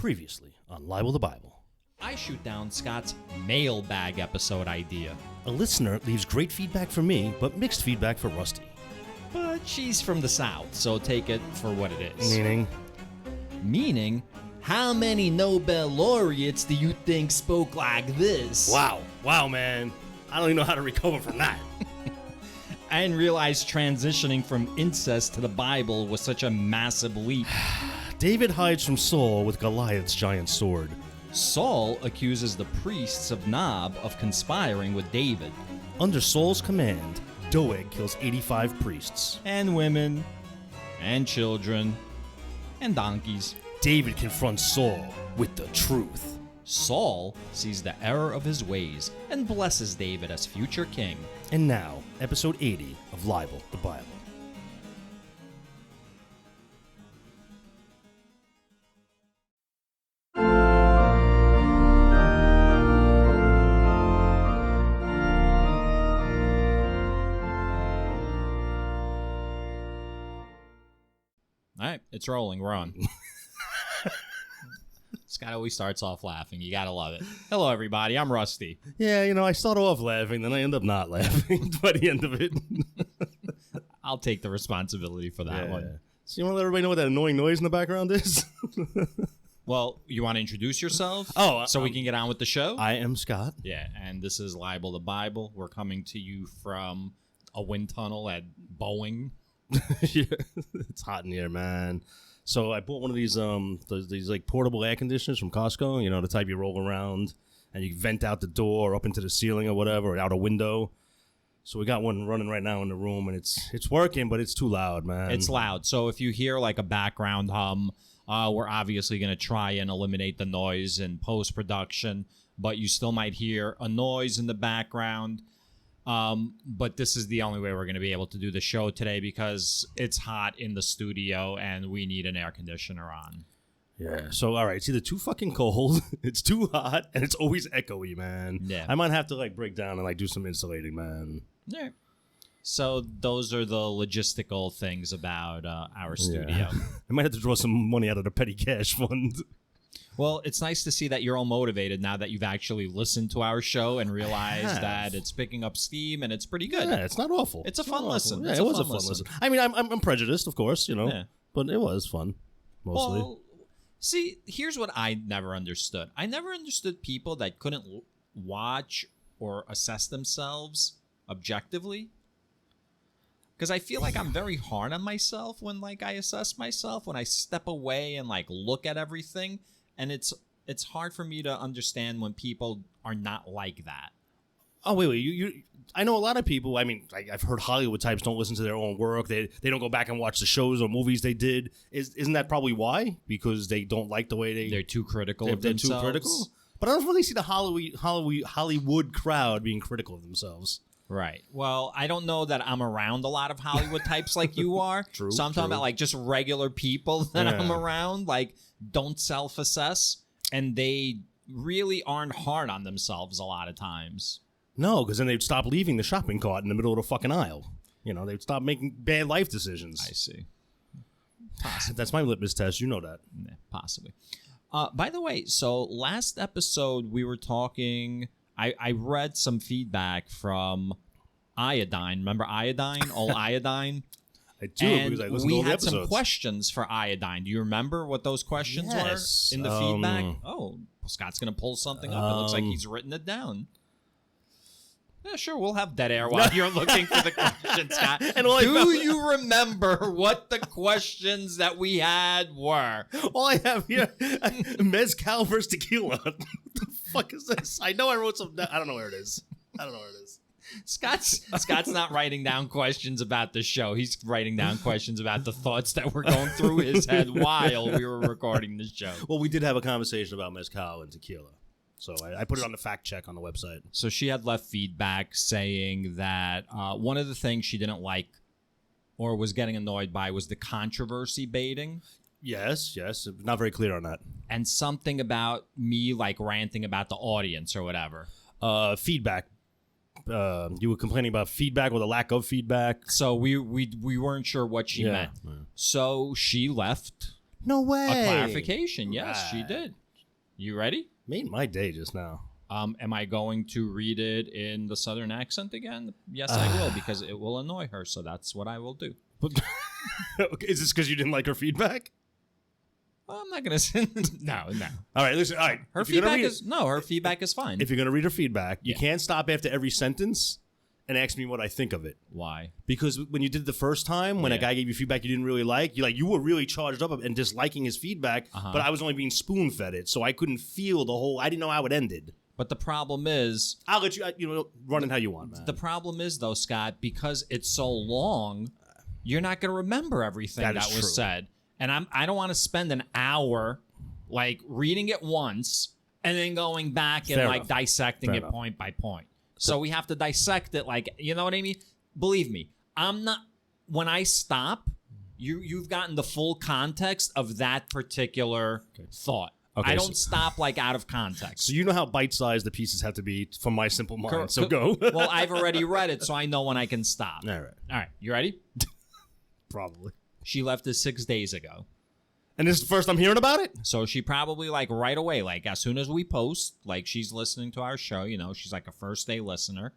Previously on Libel the Bible. I shoot down Scott's mailbag episode idea. A listener leaves great feedback for me, but mixed feedback for Rusty. But she's from the South, so take it for what it is. Meaning, how many Nobel laureates do you think spoke like this? wow, man. I don't even know how to recover from that. I didn't realize transitioning from incest to the Bible was such a massive leap. David hides from Saul with Goliath's giant sword. Saul accuses the priests of Nob of conspiring with David. Under Saul's command, Doeg kills 85 priests. And women, and children, and donkeys. David confronts Saul with the truth. Saul sees the error of his ways and blesses David as future king. And now, episode 80 of Libel the Bible. All right, it's rolling. We're on. Scott always starts off laughing. You gotta love it. Hello, everybody. I'm Rusty. Yeah, I start off laughing, then I end up not laughing by the end of it. I'll take the responsibility for that one. So you want to let everybody know what that annoying noise in the background is? Well, you want to introduce yourself? Oh, so we can get on with the show? I am Scott. Yeah, and this is Libel the Bible. We're coming to you from a wind tunnel at Boeing. Yeah, it's hot in here, man. So I bought one of these like portable air conditioners from Costco, the type you roll around and you vent out the door or up into the ceiling or whatever, or out a window. So we got one running right now in the room, and it's working, but it's too loud, man. It's loud. So if you hear like a background hum, we're obviously going to try and eliminate the noise in post-production, but you still might hear a noise in the background. But this is the only way we're going to be able to do the show today because it's hot in the studio and we need an air conditioner on. Yeah. So, all right. It's either too fucking cold, it's too hot, and it's always echoey, man. Yeah. I might have to break down and do some insulating, man. Yeah. So those are the logistical things about our studio. Yeah. I might have to draw some money out of the petty cash fund. Well, it's nice to see that you're all motivated now that you've actually listened to our show and realized that it's picking up steam and it's pretty good. Yeah, it's not awful. It's a fun listen. Yeah, it was a fun listen. I mean, I'm prejudiced, of course, Yeah. but it was fun, mostly. Well, see, here's what I never understood. I never understood people that couldn't watch or assess themselves objectively. Because I feel like I'm very hard on myself when I assess myself, when I step away and look at everything. And it's hard for me to understand when people are not like that. Oh, wait. You I know a lot of people. I mean, I've heard Hollywood types don't listen to their own work. They don't go back and watch the shows or movies they did. Isn't that probably why? Because they don't like the way they're too critical of themselves. Too critical. But I don't really see the Hollywood crowd being critical of themselves. Right. Well, I don't know that I'm around a lot of Hollywood types like you are. True. So I'm talking about just regular people that I'm around, don't self-assess, and they really aren't hard on themselves a lot of times. No, because then they'd stop leaving the shopping cart in the middle of the fucking aisle. They'd stop making bad life decisions. I see. Possibly. That's my litmus test. You know that. Yeah, possibly. By the way, so last episode we were talking... I read some feedback from Iodine. Remember Iodine? Old Iodine? I do, because I listened to all the episodes. We had some questions for Iodine. Do you remember what those questions were in the feedback? Oh, Scott's going to pull something up. It looks like he's written it down. Yeah, sure, we'll have dead air while you're looking for the questions, Scott. Do you remember what the questions that we had were? All I have here, mezcal versus tequila. What the fuck is this? I know I wrote some. I don't know where it is. Scott's not writing down questions about the show. He's writing down questions about the thoughts that were going through his head while we were recording the show. Well, we did have a conversation about mezcal and tequila. So I put it on the fact check on the website. So she had left feedback saying that one of the things she didn't like or was getting annoyed by was the controversy baiting. Yes. Not very clear on that. And something about me ranting about the audience or whatever. Feedback. You were complaining about feedback or the lack of feedback. So we weren't sure what she meant. Yeah. So she left. No way. A clarification. Yes, she did. You ready? Made my day just now. Am I going to read it in the Southern accent again? Yes, I will, because it will annoy her. So that's what I will do. Okay, is this because you didn't like her feedback? I'm not gonna say no. All right, listen. All right, Her feedback is fine. If you're gonna read her feedback, you can't stop after every sentence and ask me what I think of it. Why? Because when you did it the first time, when a guy gave you feedback you didn't really like, you were really charged up and disliking his feedback, but I was only being spoon fed it, so I couldn't feel the whole. I didn't know how it ended. But the problem is, I'll let you run it how you want, man. The problem is though, Scott, because it's so long, you're not gonna remember everything that was said. And I don't want to spend an hour like reading it once and then going back and like dissecting it point by point. So we have to dissect it, like, you know what I mean? Believe me, I'm not. When I stop, you've gotten the full context of that particular thought. Okay, I don't stop like out of context. So you know how bite-sized the pieces have to be from my simple mind. So go. Well, I've already read it, so I know when I can stop. All right. You ready? Probably. She left us 6 days ago. And this is the first I'm hearing about it? So she probably, like, right away, like, as soon as we post, like, she's listening to our show, she's like a first-day listener.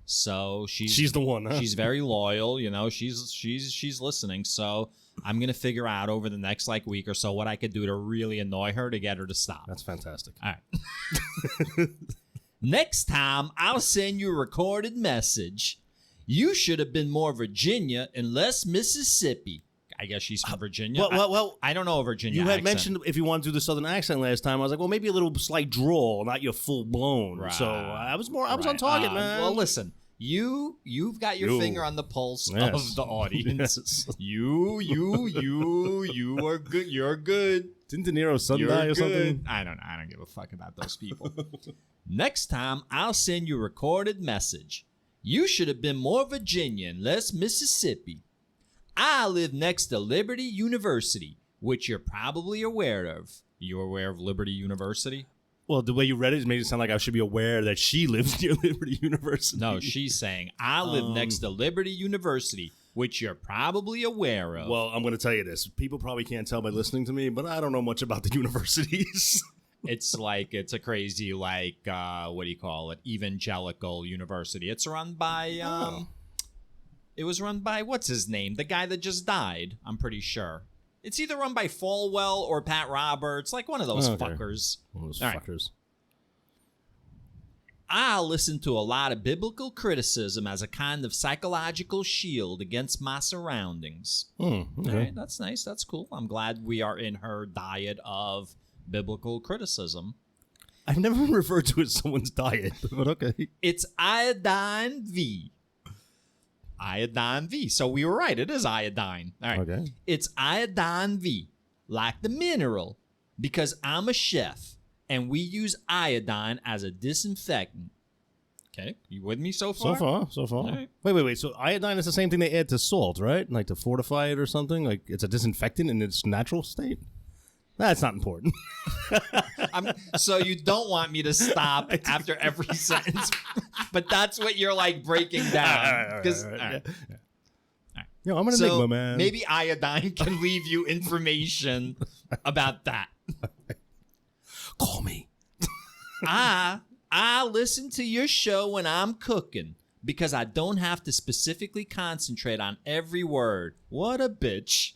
So she's the one, huh? She's very loyal, she's listening. So I'm going to figure out over the next, like, week or so what I could do to really annoy her to get her to stop. That's fantastic. All right. Next time, I'll send you a recorded message. You should have been more Virginia and less Mississippi. I guess she's from Virginia. Well, I don't know a Virginia accent. You accent. had mentioned if you want to do the Southern accent last time. I was like, well, maybe a little slight drawl, not your full blown. Right. So I was on target, man. Well, listen, you've got your finger on the pulse of the audience. Yes. You are good. You're good. Didn't De Niro son die or something? I don't give a fuck about those people. Next time, I'll send you a recorded message. You should have been more Virginia and less Mississippi. I live next to Liberty University, which you're probably aware of. You're aware of Liberty University? Well, the way you read it made it sound like I should be aware that she lives near Liberty University. No, she's saying, I live next to Liberty University, which you're probably aware of. Well, I'm going to tell you this. People probably can't tell by listening to me, but I don't know much about the universities. It's a crazy, like, what do you call it? Evangelical university. It's run by, it was run by, what's his name? The guy that just died, I'm pretty sure. It's either run by Falwell or Pat Roberts, like one of those fuckers. One of those fuckers. I listen to a lot of biblical criticism as a kind of psychological shield against my surroundings. Okay. All right, that's nice. That's cool. I'm glad we are in her diet of biblical criticism. I've never referred to it as someone's diet, but okay. It's Iodine V. Iodine V. So we were right. It is iodine. All right. Okay. It's Iodine V, like the mineral, because I'm a chef and we use iodine as a disinfectant. Okay. You with me so far? So far. Right. Wait. So iodine is the same thing they add to salt, right? Like to fortify it or something? Like it's a disinfectant in its natural state? That's not important. So you don't want me to stop after every sentence, but that's what you're like breaking down. All right. Yo, I'm an so enigma, man. Maybe iodine can leave you information about that. Call me. I listen to your show when I'm cooking because I don't have to specifically concentrate on every word. What a bitch.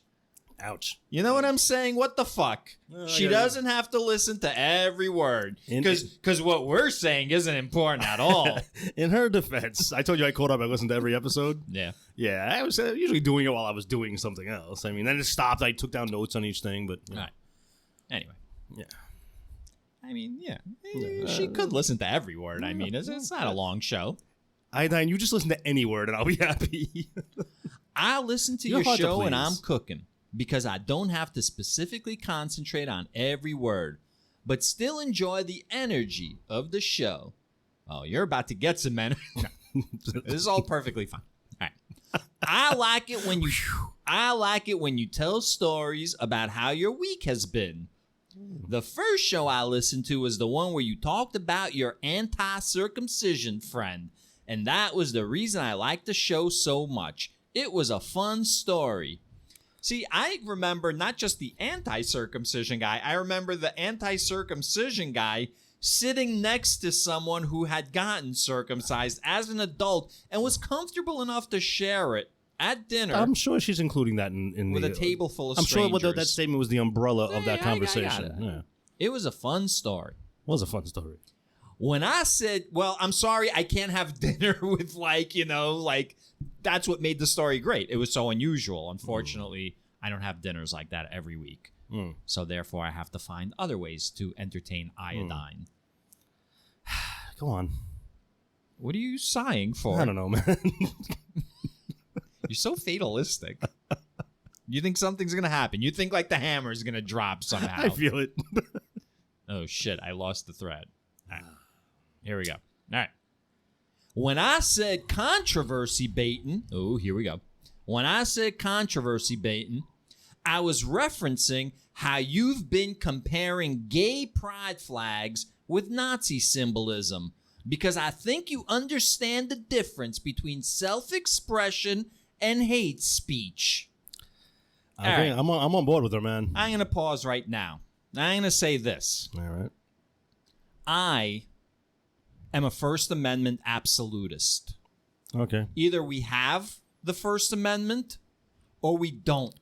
Ouch. You know what I'm saying? What the fuck? She doesn't have to listen to every word because what we're saying isn't important at all. In her defense, I told you I caught up. I listened to every episode. Yeah. Yeah, I was usually doing it while I was doing something else. I mean, then it stopped. I took down notes on each thing, but... All right. Anyway. Yeah. I mean, yeah. She could listen to every word. I mean, it's not a long show. Iodine, you just listen to any word and I'll be happy. I listen to your show when I'm cooking because I don't have to specifically concentrate on every word, but still enjoy the energy of the show. Oh, you're about to get some energy. No. This is all perfectly fine. All right. I like it when you tell stories about how your week has been. The first show I listened to was the one where you talked about your anti-circumcision friend, and that was the reason I liked the show so much. It was a fun story. See, I remember not just the anti-circumcision guy. I remember the anti-circumcision guy sitting next to someone who had gotten circumcised as an adult and was comfortable enough to share it at dinner. I'm sure she's including that in with the, a table full of I'm strangers. sure that statement was the umbrella of that I conversation. got it. Yeah. It was a fun story. It was a fun story. When I said, well, I'm sorry, I can't have dinner with that's what made the story great. It was so unusual. Unfortunately, I don't have dinners like that every week. So therefore, I have to find other ways to entertain Iodine. Go on. What are you sighing for? I don't know, man. You're so fatalistic. You think something's going to happen. You think like the hammer is going to drop somehow. I feel it. Oh, shit. I lost the thread. All right. Here we go. All right. When I said controversy baiting, oh, here we go. When I said controversy baiting, I was referencing how you've been comparing gay pride flags with Nazi symbolism because I think you understand the difference between self-expression and hate speech. Okay, right. I'm on board with her, man. I'm going to pause right now. I'm going to say this. All right. I am a First Amendment absolutist. Okay. Either we have the First Amendment or we don't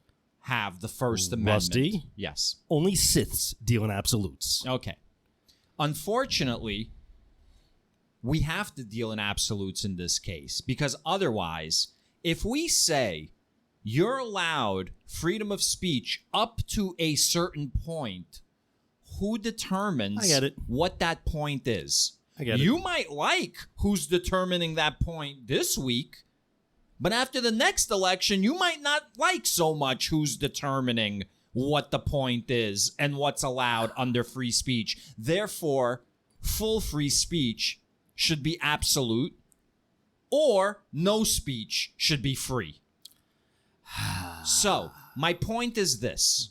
have the First Amendment. Rusty? Yes. Only Siths deal in absolutes. Okay. Unfortunately, we have to deal in absolutes in this case because otherwise, if we say you're allowed freedom of speech up to a certain point, who determines I get it. what that point is? I get it. You might like who's determining that point this week, but after the next election, you might not like so much who's determining what the point is and what's allowed under free speech. Therefore, full free speech should be absolute, or no speech should be free. So, my point is this.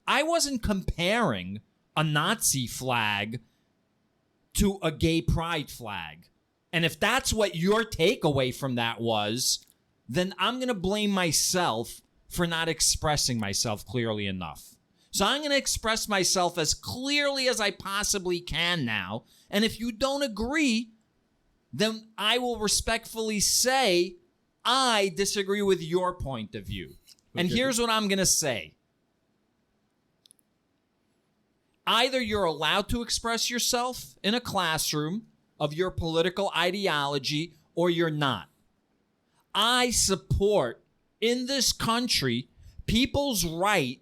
I wasn't comparing a Nazi flag to a gay pride flag. And if that's what your takeaway from that was, then I'm going to blame myself for not expressing myself clearly enough. So I'm going to express myself as clearly as I possibly can now. And if you don't agree, then I will respectfully say, I disagree with your point of view. And here's what I'm going to say. Either you're allowed to express yourself in a classroom of your political ideology or you're not. I support, in this country, people's right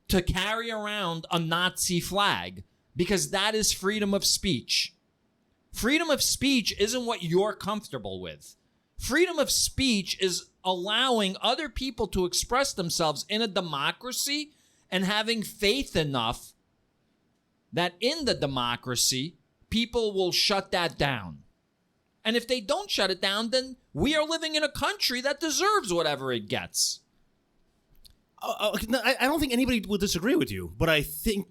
to carry around a Nazi flag because that is freedom of speech. Freedom of speech isn't what you're comfortable with. Freedom of speech is allowing other people to express themselves in a democracy and having faith enough that in the democracy, people will shut that down. And if they don't shut it down, then we are living in a country that deserves whatever it gets. I don't think anybody will disagree with you, but I think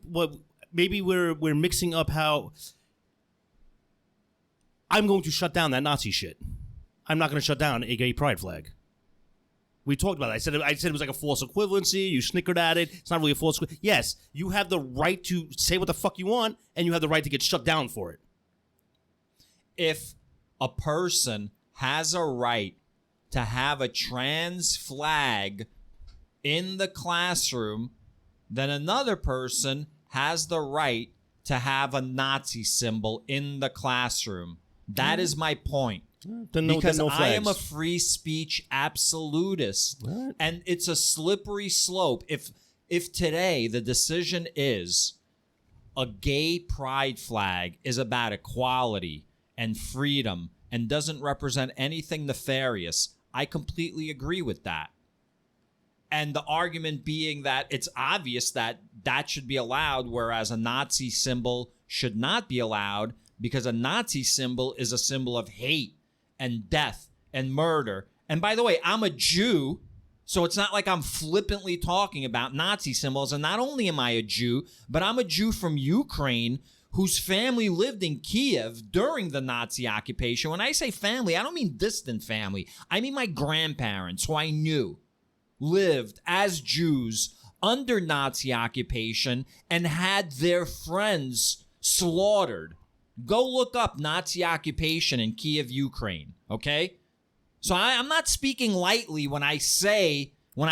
maybe we're mixing up how I'm going to shut down that Nazi shit. I'm not going to shut down a gay pride flag. We talked about it. I said it was like a false equivalency. You snickered at it. It's not really a false. Yes, you have the right to say what the fuck you want, and you have the right to get shut down for it. If a person has a right to have a trans flag in the classroom, then another person has the right to have a Nazi symbol in the classroom. That is my point. Because I am a free speech absolutist. What? And it's a slippery slope. If today the decision is a gay pride flag is about equality and freedom and doesn't represent anything nefarious, I completely agree with that. And the argument being that it's obvious that that should be allowed, whereas a Nazi symbol should not be allowed, because a Nazi symbol is a symbol of hate and death and murder. And by the way, I'm a Jew, so it's not like I'm flippantly talking about Nazi symbols. And not only am I a Jew, but I'm a Jew from Ukraine whose family lived in Kiev during the Nazi occupation. When I say family, I don't mean distant family. I mean my grandparents, who I knew, lived as Jews under Nazi occupation and had their friends slaughtered. Go look up Nazi occupation in Kiev, Ukraine, okay? So I'm not speaking lightly when I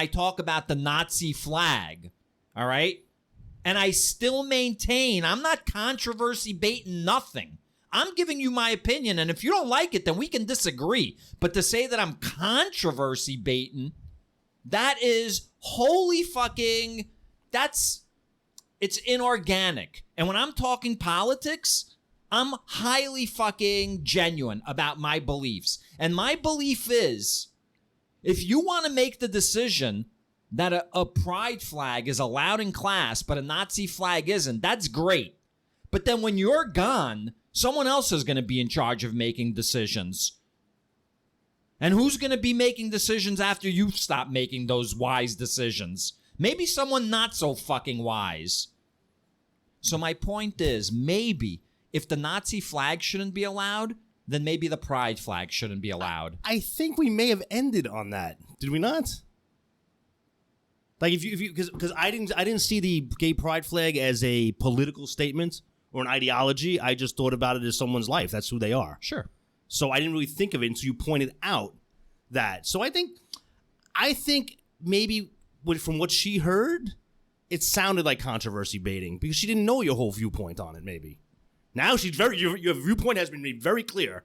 talk about the Nazi flag, all right? And I still maintain I'm not controversy baiting nothing. I'm giving you my opinion, and if you don't like it, then we can disagree. But to say that I'm controversy baiting, that is holy fucking, it's inorganic. And when I'm talking politics, I'm highly fucking genuine about my beliefs. And my belief is, if you want to make the decision that a pride flag is allowed in class, but a Nazi flag isn't, that's great. But then when you're gone, someone else is going to be in charge of making decisions. And who's going to be making decisions after you stop making those wise decisions? Maybe someone not so fucking wise. So my point is, maybe if the Nazi flag shouldn't be allowed, then maybe the pride flag shouldn't be allowed. I think we may have ended on that. Did we not? Like if you because I didn't see the gay pride flag as a political statement or an ideology. I just thought about it as someone's life. That's who they are. Sure. So I didn't really think of it until you pointed out that. So I think maybe from what she heard, it sounded like controversy baiting because she didn't know your whole viewpoint on it. Maybe now your viewpoint has been made very clear.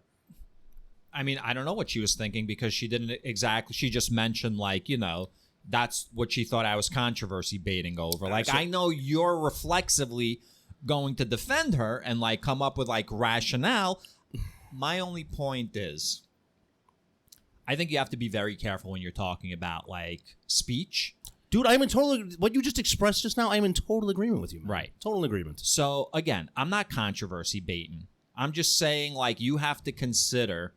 I mean, I don't know what she was thinking because she didn't exactly. She just mentioned that's what she thought I was controversy baiting over. Like I know you're reflexively going to defend her and come up with rationale. My only point is, I think you have to be very careful when you're talking about speech. Dude, I'm in what you just expressed just now, I'm in total agreement with you, man. Right. Total agreement. So again, I'm not controversy baiting. I'm just saying you have to consider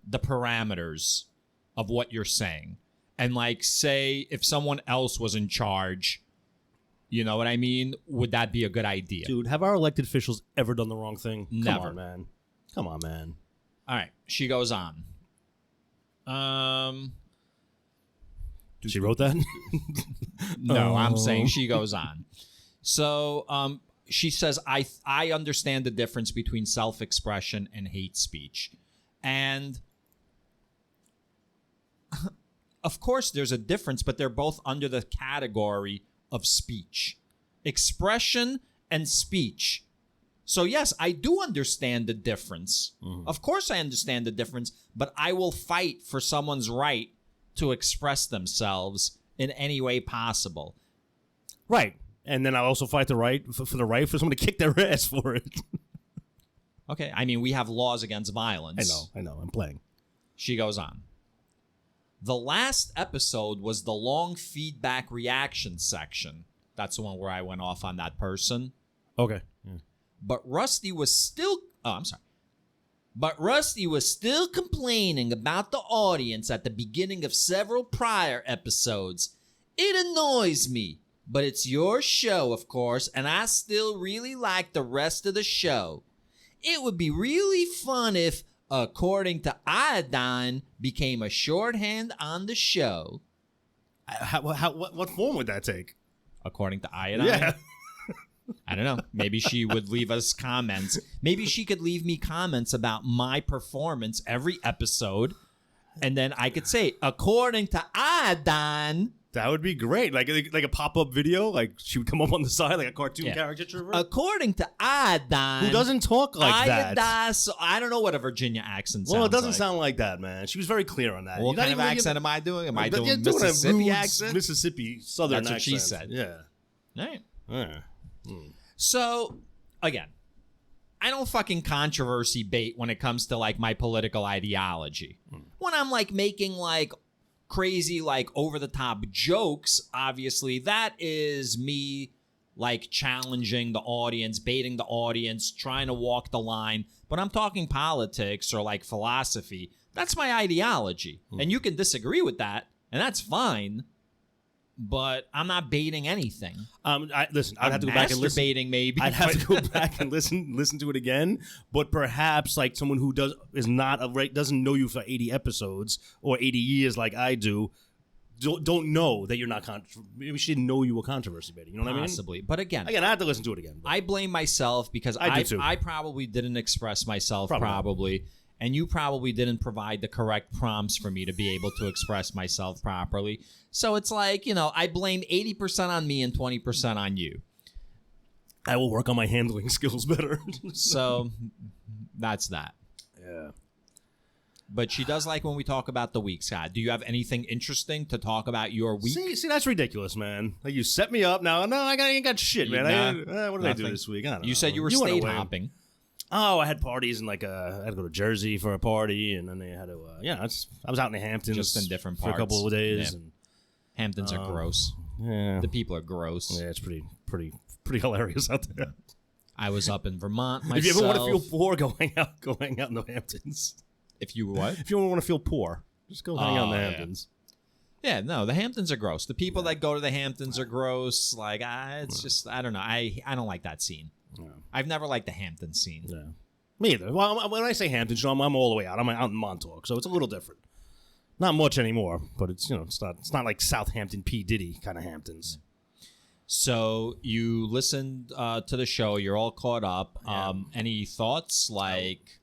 the parameters of what you're saying. And say if someone else was in charge, you know what I mean? Would that be a good idea? Dude, have our elected officials ever done the wrong thing? Never. Come on, man. All right. She goes on. She wrote that? No, I'm saying she goes on. So she says, I understand the difference between self-expression and hate speech. And of course there's a difference, but they're both under the category of speech. Expression and speech. So yes, I do understand the difference. Mm-hmm. Of course I understand the difference, but I will fight for someone's right to express themselves in any way possible. Right. And then I'll also fight the right for the right for someone to kick their ass for it. Okay. I mean, we have laws against violence. I know. I'm playing. She goes on. The last episode was the long feedback reaction section. That's the one where I went off on that person. Okay. Yeah. But Rusty was still complaining about the audience at the beginning of several prior episodes. It annoys me, but it's your show, of course, and I still really like the rest of the show. It would be really fun if, according to Iodine, became a shorthand on the show. What form would that take? According to Iodine? Yeah. I don't know. Maybe she would leave us comments. Maybe she could leave me comments about my performance every episode. And then I could say, according to Iodine. That would be great. Like a pop-up video. Like she would come up on the side like a cartoon caricature. According to Iodine. Who doesn't talk like that? So I don't know what a Virginia accent sounds like. Well, it doesn't sound like that, man. She was very clear on that. What kind of accent am I doing? Am I doing Mississippi accent? Mississippi Southern accent. That's what she said. Yeah. All right. Yeah. So, again, I don't fucking controversy bait when it comes to my political ideology. When I'm making crazy over the top jokes, obviously that is me challenging the audience, baiting the audience, trying to walk the line. But I'm talking politics or philosophy. That's my ideology. And you can disagree with that, and that's fine. But I'm not baiting anything. Listen, I'd have to go back and listen. Masturbating, maybe. I'd have to go back and listen to it again. But perhaps someone who doesn't know you for 80 episodes or 80 years like I do, don't know that you're not maybe she didn't know you were controversy baiting. You know what I mean? Possibly. But again, I have to listen to it again. I blame myself because I do too. I probably didn't express myself probably. And you probably didn't provide the correct prompts for me to be able to express myself properly. So it's like, I blame 80% on me and 20% on you. I will work on my handling skills better. So that's that. Yeah. But she does like when we talk about the week, Scott. Do you have anything interesting to talk about your week? See, that's ridiculous, man. Like, you set me up. No, I ain't got shit, man. What did I do this week? I don't know. You said you were state hopping. Oh, I had parties and I had to go to Jersey for a party, and then they had to. I was out in the Hamptons, just in different parts for a couple of days. Yeah. And Hamptons are gross. Yeah, the people are gross. Yeah, it's pretty hilarious out there. I was up in Vermont myself. If you ever want to feel poor, go hang out in the Hamptons. If you what? If you want to feel poor, just go hang out in the Hamptons. Yeah, no, the Hamptons are gross. The people that go to the Hamptons are gross. Like, it's just, I don't know. I don't like that scene. Yeah. I've never liked the Hampton scene. Yeah. Me either. Well, when I say Hamptons, I'm all the way out. I'm out in Montauk, so it's a little different. Not much anymore, but it's it's not like Southampton P. Diddy kind of Hamptons. So you listened to the show. You're all caught up. Yeah. Any thoughts? Like,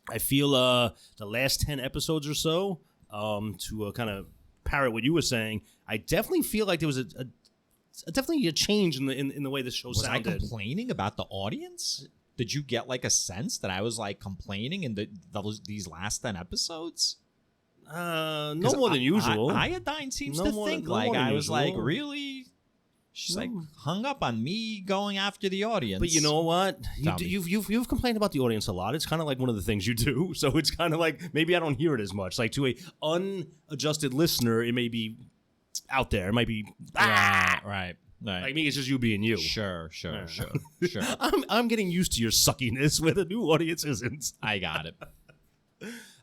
I feel the last 10 episodes or so, to kind of parrot what you were saying, I definitely feel like there was definitely a change in the way the show sounded. Was I complaining about the audience? Did you get like a sense that I was like complaining in these last 10 episodes? No more than usual. Iodine seems to think like I was like, really? She's like hung up on me going after the audience. But you know what? You've complained about the audience a lot. It's kind of like one of the things you do. So it's kind of like maybe I don't hear it as much. Like to a unadjusted listener, it may be out there. It might be right. Like me, it's just you being you. Sure. I'm getting used to your suckiness where the new audience isn't. I got it.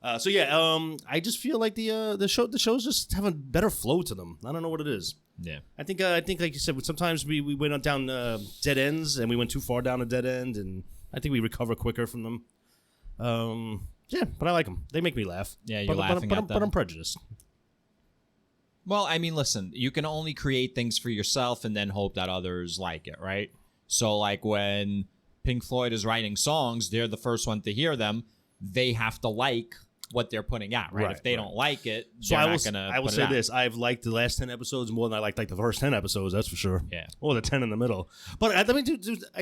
I just feel like the shows just have a better flow to them. I don't know what it is. Yeah, I think like you said, sometimes we went down dead ends and we went too far down a dead end, and I think we recover quicker from them. But I like them. They make me laugh. Yeah, you're laughing at them. But I'm prejudiced. Well, I mean, listen, you can only create things for yourself and then hope that others like it, right? So, like when Pink Floyd is writing songs, they're the first one to hear them. They have to like what they're putting out, right? If they don't like it, they're not going to I will say this. I've liked the last 10 episodes more than I liked the first 10 episodes, that's for sure. Yeah. Or the 10 in the middle. But I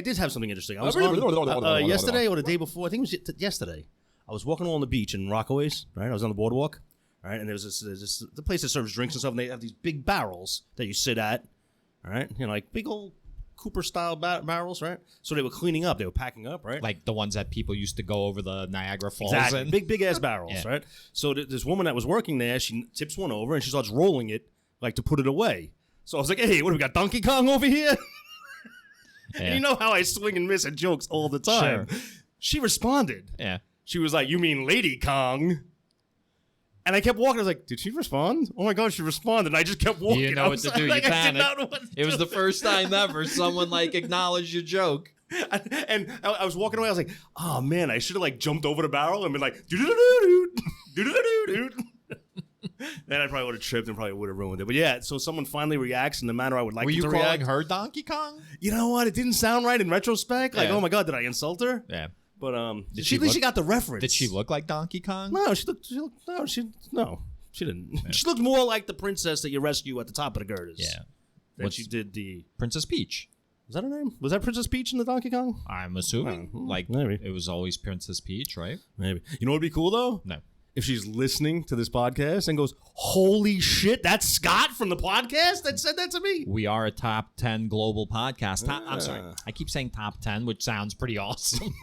did have something interesting. I was on yesterday or the day before, I think it was yesterday. I was walking along the beach in Rockaways, right? I was on the boardwalk, right? And there's the place that serves drinks and stuff, and they have these big barrels that you sit at, all right? Like big old Cooper-style barrels, right? So they were cleaning up. They were packing up, right? Like the ones that people used to go over the Niagara Falls in. Big-ass barrels, right? So this woman that was working there, she tips one over, and she starts rolling it, like to put it away. So I was like, hey, what do we got, Donkey Kong over here? Yeah. And you know how I swing and miss at jokes all the time. Sure. She responded. Yeah. She was like, you mean Lady Kong? And I kept walking. I was like, did she respond? Oh, my God, she responded. And I just kept walking. You didn't know what to do. You panicked. It was the first time ever someone, acknowledged your joke. And I was walking away. I was like, oh, man, I should have, jumped over the barrel and been like, doo-doo-doo-doo, doo-doo-doo-doo. Then I probably would have tripped and probably would have ruined it. But, yeah, so someone finally reacts in the manner I would like to react. Were you calling her Donkey Kong? You know what? It didn't sound right in retrospect. Oh, my God, did I insult her? Yeah. But at least she got the reference. Did she look like Donkey Kong? No, she didn't. Yeah. She looked more like the princess that you rescue at the top of the girders. Yeah. Then she did the Princess Peach. Was that her name? Was that Princess Peach in the Donkey Kong? I'm assuming. Maybe. It was always Princess Peach, right? Maybe. You know what would be cool though? No. If she's listening to this podcast and goes, holy shit, that's Scott from the podcast that said that to me. We are a top 10 global podcast. I'm sorry. I keep saying top 10, which sounds pretty awesome.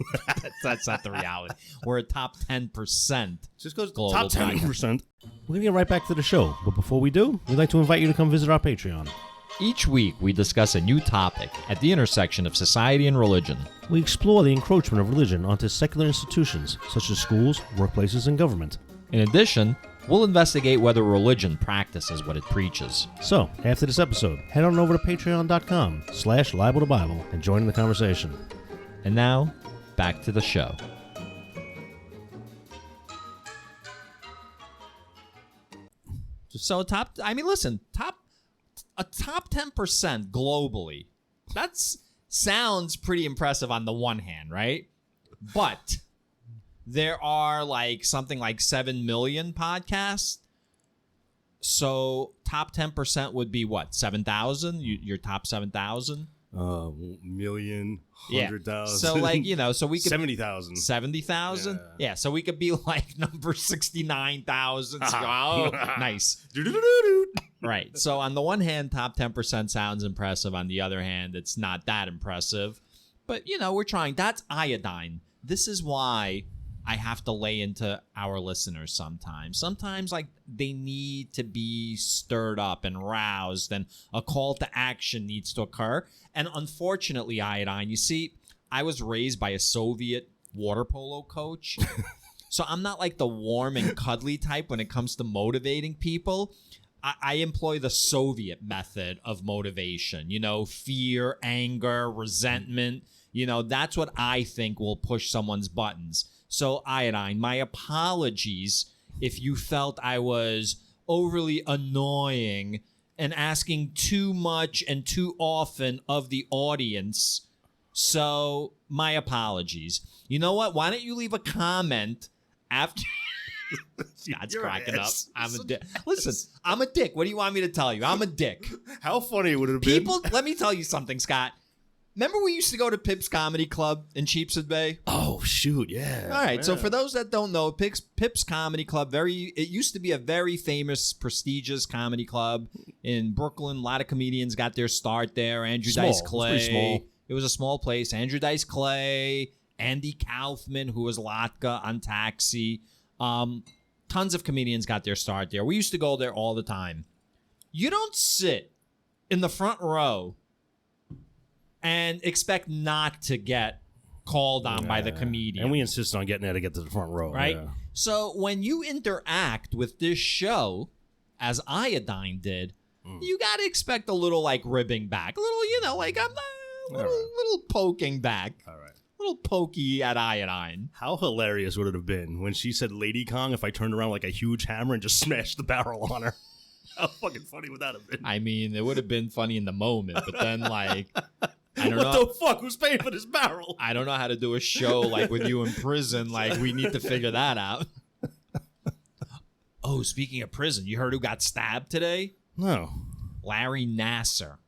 That's not the reality. We're a top 10%. Just goes top 10%. We're going to get right back to the show. But before we do, we'd like to invite you to come visit our Patreon. Each week, we discuss a new topic at the intersection of society and religion. We explore the encroachment of religion onto secular institutions, such as schools, workplaces, and government. In addition, we'll investigate whether religion practices what it preaches. So, after this episode, head on over to patreon.com/libeltobible and join in the conversation. And now, back to the show. So a top 10% globally. That's sounds pretty impressive on the one hand, right? But there are like something like 7 million podcasts. So top 10% would be what? 7,000? Your top 7,000? Million, Yeah. 100,000. So like, so we could 70,000. 70,000? Yeah. Yeah, so we could be like number 69,000. Oh, nice. Right. So on the one hand, top 10% sounds impressive. On the other hand, it's not that impressive. But, we're trying. That's Iodine. This is why I have to lay into our listeners sometimes. Sometimes, like, they need to be stirred up and roused, and a call to action needs to occur. And unfortunately, Iodine, you see, I was raised by a Soviet water polo coach. So I'm not like the warm and cuddly type when it comes to motivating people. I employ the Soviet method of motivation, fear, anger, resentment. That's what I think will push someone's buttons. So, Iodine, my apologies if you felt I was overly annoying and asking too much and too often of the audience. So, my apologies. You know what? Why don't you leave a comment after... Scott's cracking up. I'm a dick. Listen, I'm a dick. What do you want me to tell you? I'm a dick. How funny would it have been? Let me tell you something, Scott. Remember we used to go to Pip's Comedy Club in Sheepshead Bay? Oh, shoot, yeah. All right, yeah. so for those that don't know, Pip's Comedy Club, it used to be a very famous, prestigious comedy club in Brooklyn. A lot of comedians got their start there. Andrew Dice Clay. It was pretty small. It was a small place. Andrew Dice Clay, Andy Kaufman, who was Latka on Taxi. Tons of comedians got their start there. We used to go there all the time. You don't sit in the front row and expect not to get called on by the comedian. And we insist on getting there to get to the front row. Right? Yeah. So when you interact with this show, as Iodine did, you got to expect a little like ribbing back. A little, like I'm little poking back. All right. A little pokey at Iodine. How hilarious would it have been when she said Lady Kong if I turned around like a huge hammer and just smashed the barrel on her? How fucking funny would that have been? I mean, it would have been funny in the moment, but then like... I don't know. What the fuck? Who's paying for this barrel? I don't know how to do a show like with you in prison. Like, we need to figure that out. Oh, speaking of prison, you heard who got stabbed today? No. Larry Nasser.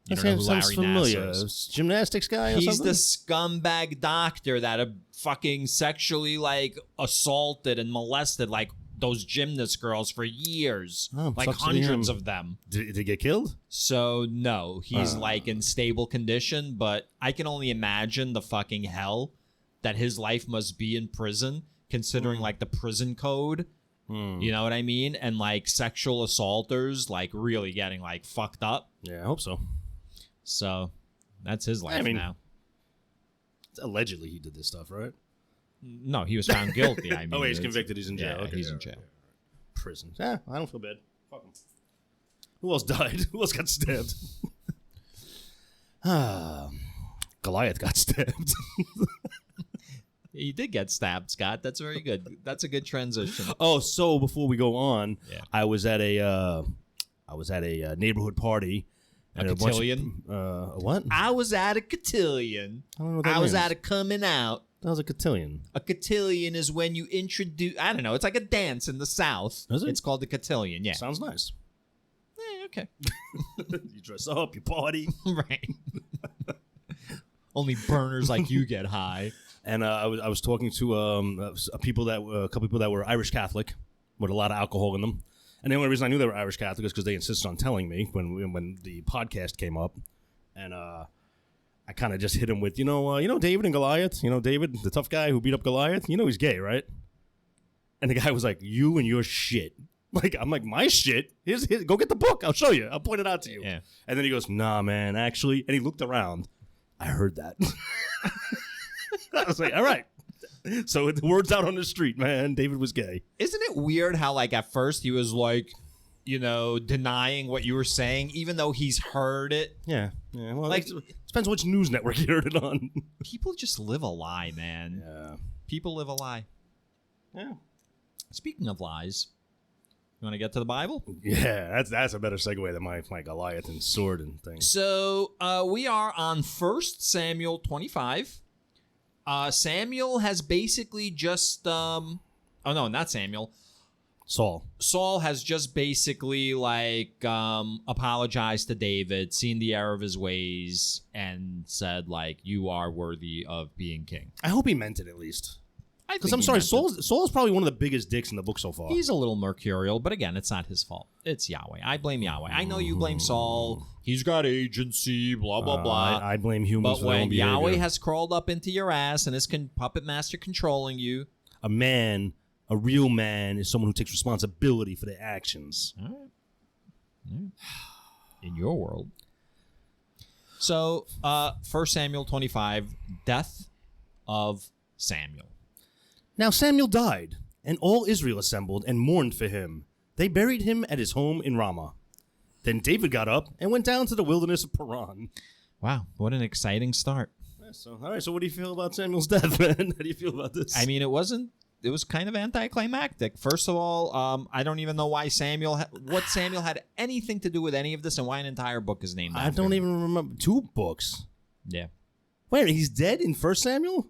You That don't know who sounds Larry familiar. Nasser is? Gymnastics guy or He's something? the scumbag doctor that fucking sexually like assaulted and molested like those gymnast girls for years, like sucks to hundreds him. of them. Did he get killed? So no, he's like in stable condition, but I can only imagine the fucking hell that his life must be in prison, considering like the prison code. You know what I mean? And like sexual assaulters like really getting like fucked up. Yeah, I hope so. So that's his life now. Allegedly he did this stuff, right? No, he was found guilty. I mean, Oh, wait, he's convicted. He's in jail. Yeah, Okay, he's yeah, in jail. yeah. Prison. Yeah, I don't feel bad. Fuck him. Who else died? Who else got stabbed? Goliath got stabbed. He did get stabbed, Scott. That's very good. That's a good transition. Oh, so before we go on, Yeah. I was at a neighborhood party. A and bunch of- cotillion? What? I was at a cotillion. I don't know what that I was means. at a coming out. That was a cotillion. A cotillion is when you introduce. I don't know. It's like a dance in the South. Is it? It's called the cotillion. Yeah. Sounds nice. Okay. You dress up, you party. Right. Only burners like you get high. And I was talking to a couple people that were Irish Catholic with a lot of alcohol in them. And the only reason I knew they were Irish Catholic is because they insisted on telling me when the podcast came up. And I kind of just hit him with, David and Goliath? David, the tough guy who beat up Goliath? He's gay, right? And the guy was like, you and your shit. I'm like, my shit? Here's, go get the book. I'll show you. I'll point it out to you. Yeah. And then he goes, nah, man, actually. And he looked around. I heard that. I was like, all right. So the word's out on the street, man. David was gay. Isn't it weird how, like, at first he was like, denying what you were saying, even though he's heard it? Yeah. Well, Like- it depends which news network you heard it on. People just live a lie, man. Yeah. People live a lie. Yeah. Speaking of lies, You want to get to the Bible? Yeah, that's a better segue than my Goliath and sword and thing. So we are on 1 Samuel 25. Samuel has basically just... oh, no, not Samuel. Saul has just basically, like, apologized to David, seen the error of his ways, and said, like, you are worthy of being king. I hope he meant it at least. Because I'm sorry, Saul is probably one of the biggest dicks in the book so far. He's a little mercurial, but again, it's not his fault. It's Yahweh. I blame Yahweh. I know you blame Saul. He's got agency, blah, blah, blah. I blame humans but for their own when behavior. Yahweh has crawled up into your ass and is puppet master controlling you. A real man, is someone who takes responsibility for their actions. All right. In your world. So, 1 Samuel 25, death of Samuel. Now Samuel died, and all Israel assembled and mourned for him. They buried him at his home in Ramah. Then David got up and went down to the wilderness of Paran. Wow, what an exciting start. Yeah, all right, so what do you feel about Samuel's death, man? How do you feel about this? I mean, it was kind of anticlimactic. First of all, I don't even know why Samuel had anything to do with any of this and why an entire book is named after I don't him. even remember. 2 books? Yeah. Wait, he's dead in 1 Samuel?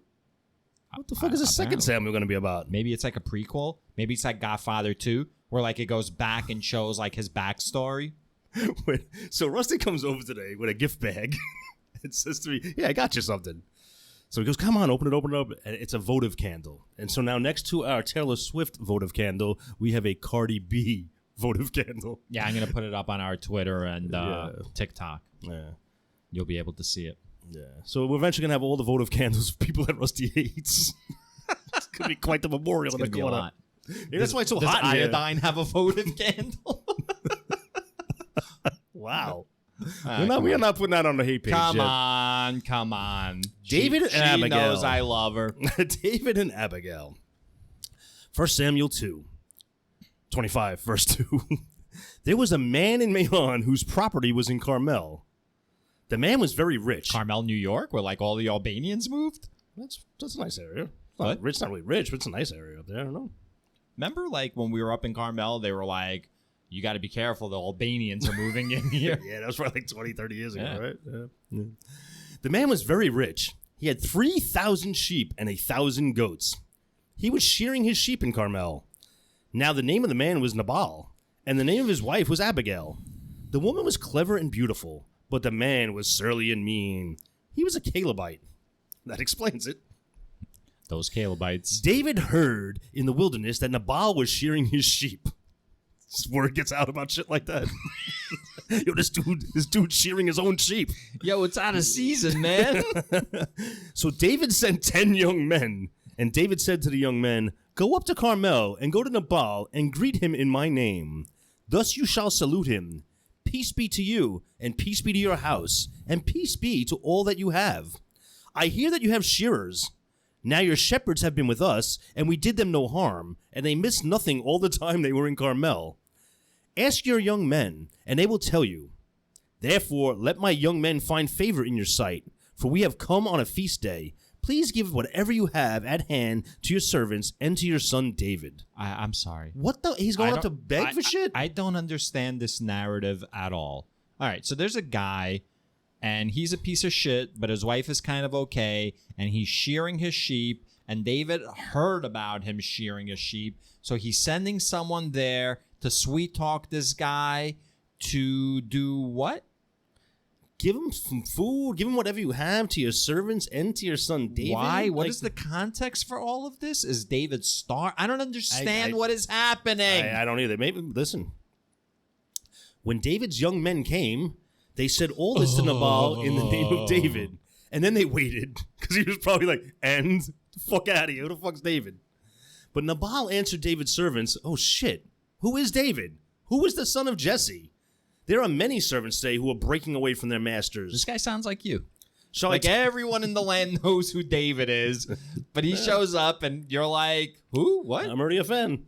What the fuck is the second Samuel going to be about? Maybe it's like a prequel. Maybe it's like Godfather 2, where like it goes back and shows like his backstory. Wait, so Rusty comes over today with a gift bag and says to me, "Yeah, I got you something." So he goes, "Come on, open it up." And it's a votive candle. And so now next to our Taylor Swift votive candle, we have a Cardi B votive candle. Yeah, I'm going to put it up on our Twitter and TikTok. Yeah. You'll be able to see it. Yeah. So we're eventually going to have all the votive candles of people that Rusty hates. It's going to be quite the memorial in the corner. A lot. Yeah, that's why it's so does hot in here. Iodine have a votive candle? Wow. We are not putting that on the hate page Come yet. on. David and she Abigail. knows I love her. David and Abigail. 1 Samuel 2. 25, verse 2. There was a man in Mahon whose property was in Carmel. The man was very rich. Carmel, New York, where like all the Albanians moved? That's a nice area. What? It's not really rich, but it's a nice area up there. I don't know. Remember, like, when we were up in Carmel, they were like, you got to be careful. The Albanians are moving in here. Yeah, that was probably like 20, 30 years ago, Yeah. right? Yeah. The man was very rich. He had 3,000 sheep and 1,000 goats. He was shearing his sheep in Carmel. Now the name of the man was Nabal, and the name of his wife was Abigail. The woman was clever and beautiful, but the man was surly and mean. He was a Calebite. That explains it. Those Calebites. David heard in the wilderness that Nabal was shearing his sheep. This word gets out about shit like that. Yo, this dude shearing his own sheep. Yo, it's out of season, man. So David sent 10 young men, and David said to the young men, "Go up to Carmel and go to Nabal and greet him in my name. Thus you shall salute him. Peace be to you, and peace be to your house, and peace be to all that you have. I hear that you have shearers. Now your shepherds have been with us, and we did them no harm, and they missed nothing all the time they were in Carmel. Ask your young men, and they will tell you. Therefore, let my young men find favor in your sight, for we have come on a feast day. Please give whatever you have at hand to your servants and to your son David." I'm sorry. What the? He's going up to beg for shit? I don't understand this narrative at all. All right, so there's a guy, and he's a piece of shit, but his wife is kind of okay, and he's shearing his sheep, and David heard about him shearing his sheep, so he's sending someone there to sweet talk this guy to do what? Give him some food. Give him whatever you have to your servants and to your son David. Why? What is the context for all of this? Is David star? I don't understand what is happening. I don't either. Maybe, listen. When David's young men came, they said all this to Nabal in the name of David. And then they waited, because he was probably like, "And the fuck out of here. Who the fuck's David?" But Nabal answered David's servants, "Oh shit, who is David? Who is the son of Jesse? There are many servants today who are breaking away from their masters." This guy sounds like you. Shall Like everyone in the land knows who David is, but he shows up and you're like, who? What? I'm already a fan.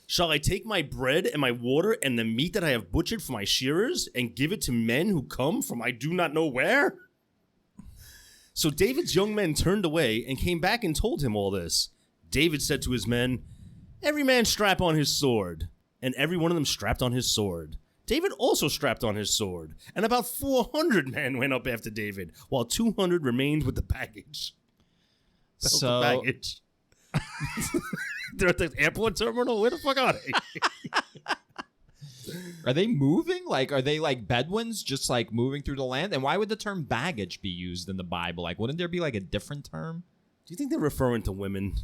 "Shall I take my bread and my water and the meat that I have butchered for my shearers and give it to men who come from I do not know where?" So David's young men turned away and came back and told him all this. David said to his men, "Every man strap on his sword." and every one of them strapped on his sword. David also strapped on his sword, and about 400 men went up after David, while 200 remained with the baggage. So, the baggage. They're at the airport terminal? Where the fuck are they? are they moving? Like, are they like Bedouins just like moving through the land? And why would the term baggage be used in the Bible? Like, wouldn't there be like a different term? Do you think they're referring to women?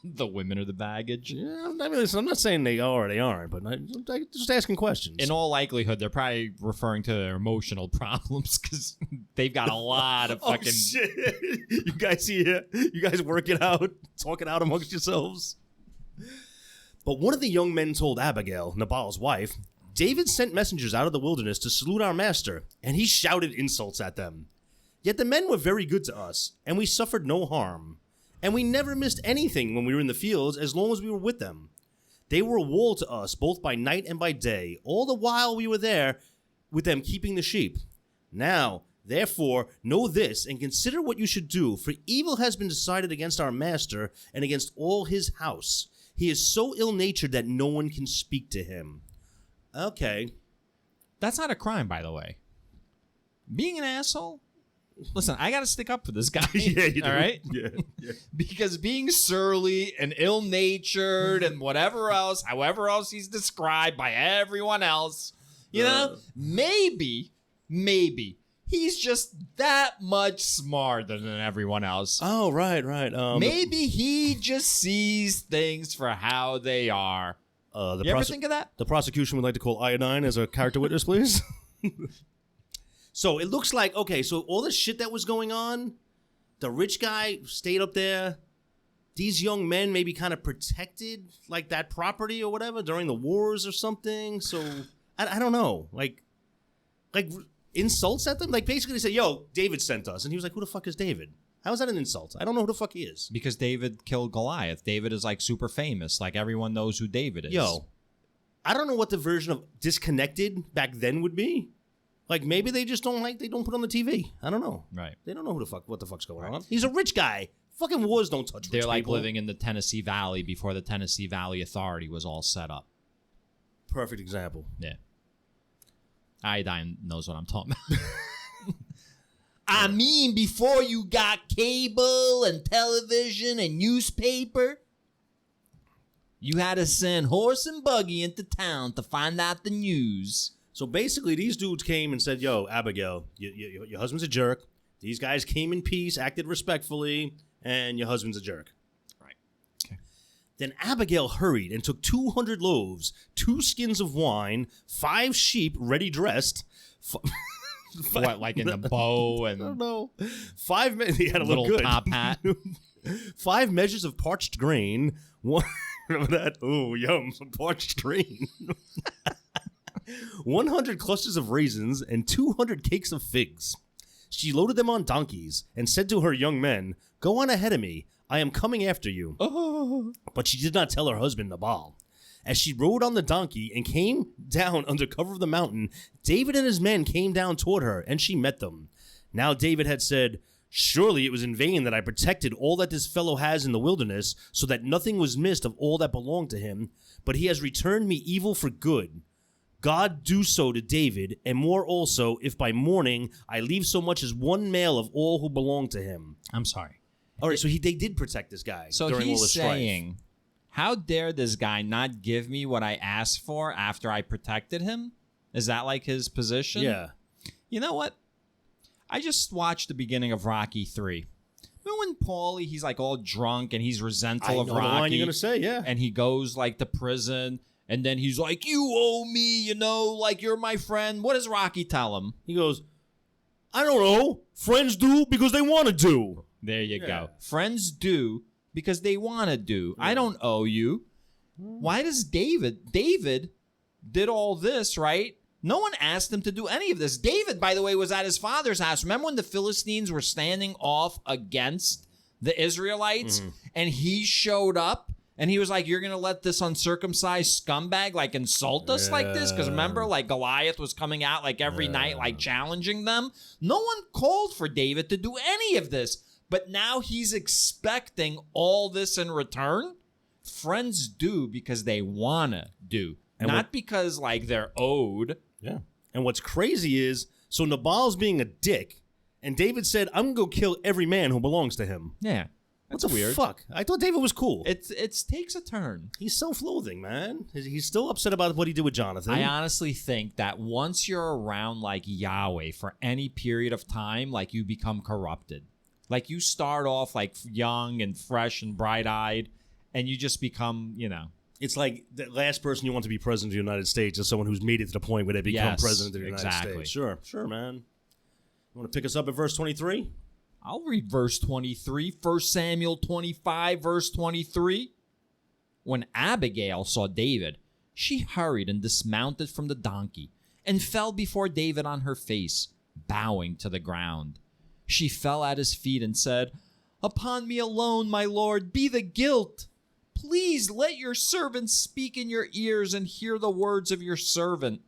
The women are the baggage? Yeah, I mean, listen, I'm not saying they are or they aren't, but I'm just asking questions. In all likelihood, they're probably referring to their emotional problems because they've got a lot of fucking... Oh, shit. You guys here? You guys work it out? Talk it out amongst yourselves? But one of the young men told Abigail, Nabal's wife, David sent messengers out of the wilderness to salute our master, and he shouted insults at them. Yet the men were very good to us, and we suffered no harm. And we never missed anything when we were in the fields as long as we were with them. They were a wall to us both by night and by day, all the while we were there with them keeping the sheep. Now, therefore, know this and consider what you should do, for evil has been decided against our master and against all his house. He is so ill-natured that no one can speak to him. Okay. That's not a crime, by the way. Being an asshole? Listen, I got to stick up for this guy. Yeah, you do. All right? Yeah. Because being surly and ill-natured and whatever else, however else he's described by everyone else, you know, maybe he's just that much smarter than everyone else. Oh, right. Maybe he just sees things for how they are. You ever think of that? The prosecution would like to call Iodine as a character witness, please. So it looks like, okay, so all the shit that was going on, the rich guy stayed up there. These young men maybe kind of protected like that property or whatever during the wars or something. So I don't know, like insults at them, like basically they say, "Yo, David sent us," and he was like, "Who the fuck is David? How is that an insult? I don't know who the fuck he is." Because David killed Goliath. David is like super famous. Like everyone knows who David is. Yo, I don't know what the version of disconnected back then would be. Like maybe they just don't put on the TV. I don't know. Right. They don't know what the fuck's going on. He's a rich guy. Fucking wars don't touch rich people. They're like living in the Tennessee Valley before the Tennessee Valley Authority was all set up. Perfect example. Yeah. Iodine knows what I'm talking about. I mean, before you got cable and television and newspaper, you had to send horse and buggy into town to find out the news. So basically, these dudes came and said, "Yo, Abigail, your husband's a jerk. These guys came in peace, acted respectfully, and your husband's a jerk." Right. Okay. Then Abigail hurried and took 200 loaves, 2 skins of wine, 5 sheep ready dressed. What, like in the bow and... I don't know. 5 men. He had a little good top hat. 5 measures of parched grain. One, remember that? Oh, yum, some parched grain. 100 clusters of raisins and 200 cakes of figs. She loaded them on donkeys and said to her young men, "Go on ahead of me. I am coming after you." Oh. But she did not tell her husband Nabal. As she rode on the donkey and came down under cover of the mountain, David and his men came down toward her, and she met them. Now David had said, "Surely it was in vain that I protected all that this fellow has in the wilderness, so that nothing was missed of all that belonged to him. But he has returned me evil for good. God do so to David, and more also, if by morning I leave so much as one male of all who belong to him." I'm sorry. All right, so they did protect this guy during all the strife. So he's saying, how dare this guy not give me what I asked for after I protected him? Is that like his position? Yeah. You know what? I just watched the beginning of Rocky 3. Remember when Paulie, he's like all drunk and he's resentful of Rocky? I know the line you're going to say, yeah. And he goes like to prison. And then he's like, "You owe me, you know, like you're my friend." What does Rocky tell him? He goes, "I don't know. Friends do because they want to do." There you go. Friends do because they want to do. Yeah. I don't owe you. Why does David did all this, right? No one asked him to do any of this. David, by the way, was at his father's house. Remember when the Philistines were standing off against the Israelites and he showed up? And he was like, "You're going to let this uncircumcised scumbag like insult us like this?" Because remember, like Goliath was coming out like every night, like challenging them. No one called for David to do any of this. But now he's expecting all this in return. Friends do because they wanna do, And not because like they're owed. Yeah. And what's crazy is, so Nabal's being a dick, and David said, "I'm gonna go kill every man who belongs to him." Yeah, What that's the weird. fuck? I thought David was cool. It takes a turn. He's self-loathing, man. He's still upset about what he did with Jonathan. I honestly think that once you're around like Yahweh for any period of time, like you become corrupted. Like you start off like young and fresh and bright-eyed, and you just become, It's like the last person you want to be president of the United States is someone who's made it to the point where they become Yes, president of the United exactly. States. Sure, man. You want to pick us up at verse 23? I'll read verse 23, 1 Samuel 25, verse 23. When Abigail saw David, she hurried and dismounted from the donkey and fell before David on her face, bowing to the ground. She fell at his feet and said, "Upon me alone, my lord, be the guilt. Please let your servant speak in your ears and hear the words of your servant.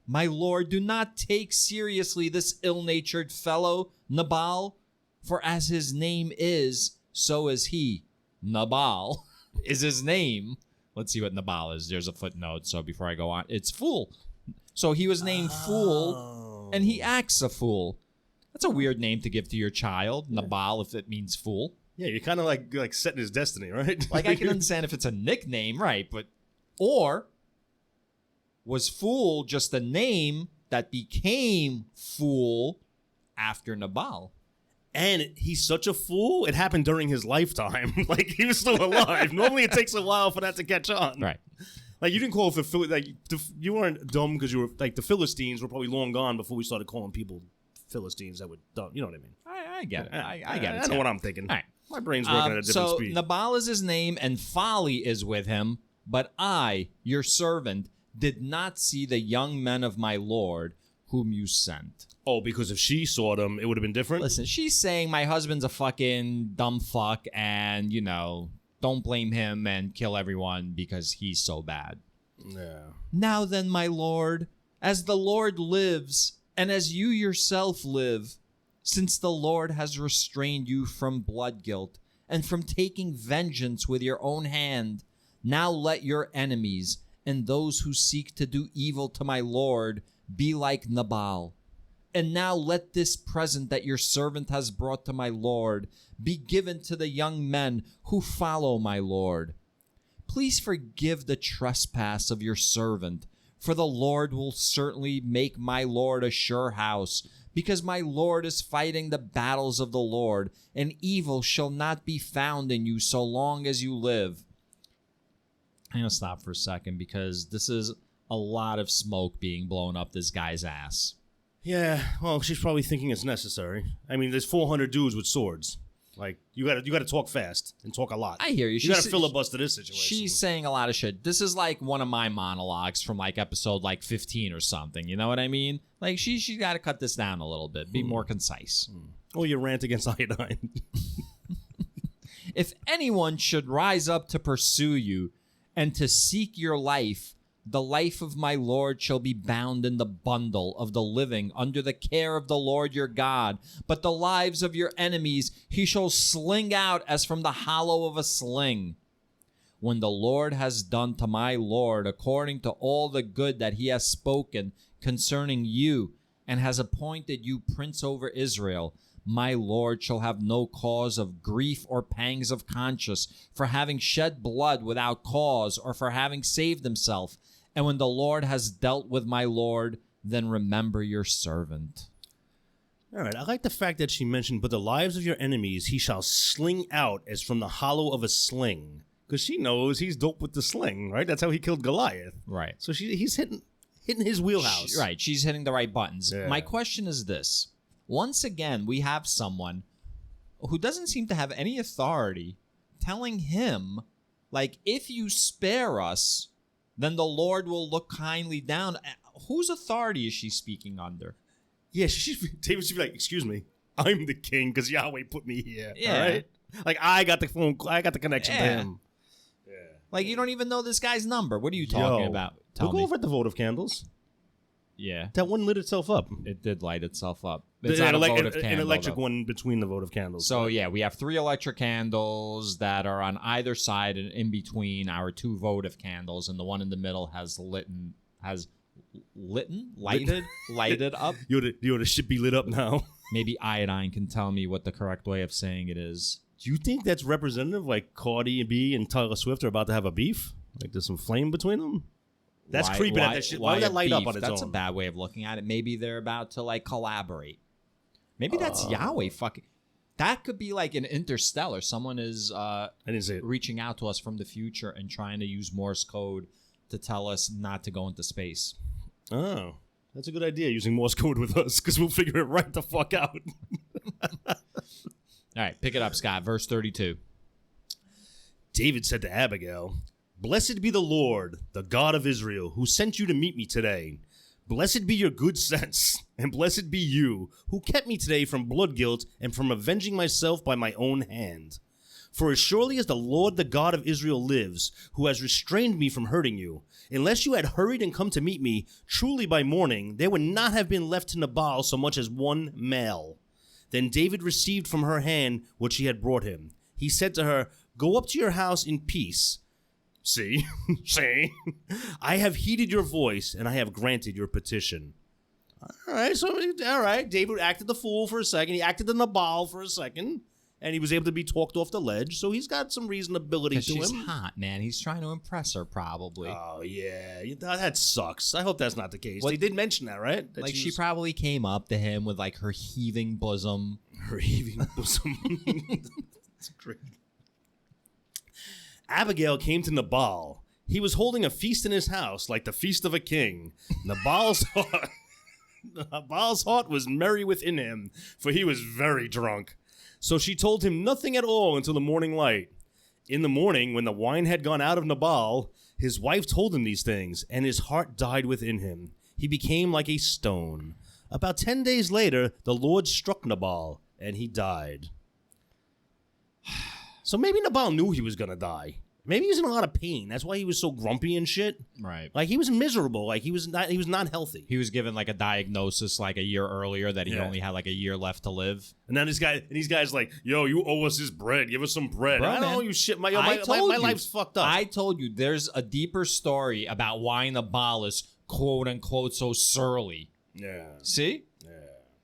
My lord, do not take seriously this ill-natured fellow, Nabal, for as his name is, so is he." Nabal is his name. Let's see what Nabal is. There's a footnote, so before I go on, it's fool. So he was named Fool, and he acts a fool. That's a weird name to give to your child, Nabal, if it means fool. Yeah, you're kind of like setting his destiny, right? Like, I can understand if it's a nickname, right? But, or was Fool just a name that became Fool after Nabal? And he's such a fool, it happened during his lifetime. Like, he was still alive. Normally it takes a while for that to catch on. Right. Like, you didn't call it for you weren't dumb because you were, like, the Philistines were probably long gone before we started calling people Philistines that were dumb. You know what I mean? I get it. I get it. I know what I'm thinking. All right. My brain's working at a different speed. So Nabal is his name, and folly is with him. But I, your servant, did not see the young men of my Lord whom you sent. Oh, because if she saw them, it would have been different? Listen, she's saying my husband's a fucking dumb fuck, and, don't blame him and kill everyone because he's so bad. Yeah. Now then, my Lord, as the Lord lives, and as you yourself live, since the Lord has restrained you from blood guilt and from taking vengeance with your own hand, now let your enemies and those who seek to do evil to my Lord be like Nabal. And now let this present that your servant has brought to my Lord be given to the young men who follow my Lord. Please forgive the trespass of your servant, for the Lord will certainly make my Lord a sure house, because my Lord is fighting the battles of the Lord, and evil shall not be found in you so long as you live. I'm going to stop for a second because this is a lot of smoke being blown up this guy's ass. Yeah, well, she's probably thinking it's necessary. I mean, there's 400 dudes with swords. Like, you gotta talk fast and talk a lot. I hear you. You gotta filibuster this situation. She's saying a lot of shit. This is like one of my monologues from like episode like 15 or something. You know what I mean? Like she got to cut this down a little bit. Be more concise. Oh, your rant against Iodine. If anyone should rise up to pursue you and to seek your life, the life of my Lord shall be bound in the bundle of the living under the care of the Lord your God. But the lives of your enemies he shall sling out as from the hollow of a sling. When the Lord has done to my Lord according to all the good that he has spoken concerning you, and has appointed you prince over Israel, my Lord shall have no cause of grief or pangs of conscience for having shed blood without cause, or for having saved himself. And when the Lord has dealt with my Lord, then remember your servant. All right, I like the fact that she mentioned, but the lives of your enemies he shall sling out as from the hollow of a sling. Because she knows he's dope with the sling, right? That's how he killed Goliath. Right. So he's hitting his wheelhouse. Right, she's hitting the right buttons. Yeah. My question is this. Once again, we have someone who doesn't seem to have any authority telling him, like, if you spare us, then the Lord will look kindly down. Whose authority is she speaking under? Yeah, David should be like, excuse me, I'm the king because Yahweh put me here. Yeah. All right? Like, I got the connection to him. Yeah. Like, you don't even know this guy's number. What are you talking about? Tell We'll go me. over at the votive candles. Yeah. That one lit itself up. It did light itself up. It's It's not a votive an candle, electric though. one between the votive candles. So, yeah, we have 3 electric candles that are on either side and in between our 2 votive candles, and the one in the middle has lighted up. The shit be lit up now. Maybe Iodine can tell me what the correct way of saying it is. Do you think that's representative? Like Cardi B and Taylor Swift are about to have a beef? Like there's some flame between them? That's creeping at that shit. Why would that light up on its own? That's a bad way of looking at it. Maybe they're about to like collaborate. Maybe that's Yahweh fucking. That could be like an interstellar. Someone is I didn't say it. reaching out to us from the future and trying to use Morse code to tell us not to go into space. Oh, that's a good idea, using Morse code with us, because we'll figure it right the fuck out. All right, pick it up, Scott. Verse 32. David said to Abigail, "Blessed be the Lord, the God of Israel, who sent you to meet me today. Blessed be your good sense, and blessed be you, who kept me today from blood guilt and from avenging myself by my own hand. For as surely as the Lord, the God of Israel lives, who has restrained me from hurting you, unless you had hurried and come to meet me, truly by morning, there would not have been left to Nabal so much as one male." Then David received from her hand what she had brought him. He said to her, "Go up to your house in peace." See? "I have heeded your voice, and I have granted your petition." All right. David acted the fool for a second. He acted the Nabal for a second, and he was able to be talked off the ledge, so he's got some reasonability to She's him. hot, man. He's trying to impress her, probably. Oh, yeah. That sucks. I hope that's not the case. They did mention that, right? That Like, she probably came up to him with, like, her heaving bosom. Her heaving bosom. That's great. Abigail came to Nabal. He was holding a feast in his house, like the feast of a king. Nabal's heart was merry within him, for he was very drunk. So she told him nothing at all until the morning light. In the morning, when the wine had gone out of Nabal, his wife told him these things, and his heart died within him. He became like a stone. About 10 days later, the Lord struck Nabal, and he died. So maybe Nabal knew he was going to die. Maybe he was in a lot of pain. That's why he was so grumpy and shit. Right. Like, he was miserable. Like, he was not healthy. He was given, like, a diagnosis, like, a year earlier that he only had, like, a year left to live. And then these guys like, "Yo, you owe us this bread. Give us some bread." Bro, I don't man, owe you shit. My told you, life's fucked up. I told you, there's a deeper story about why Nabal is, quote-unquote, so surly. Yeah. See? Yeah.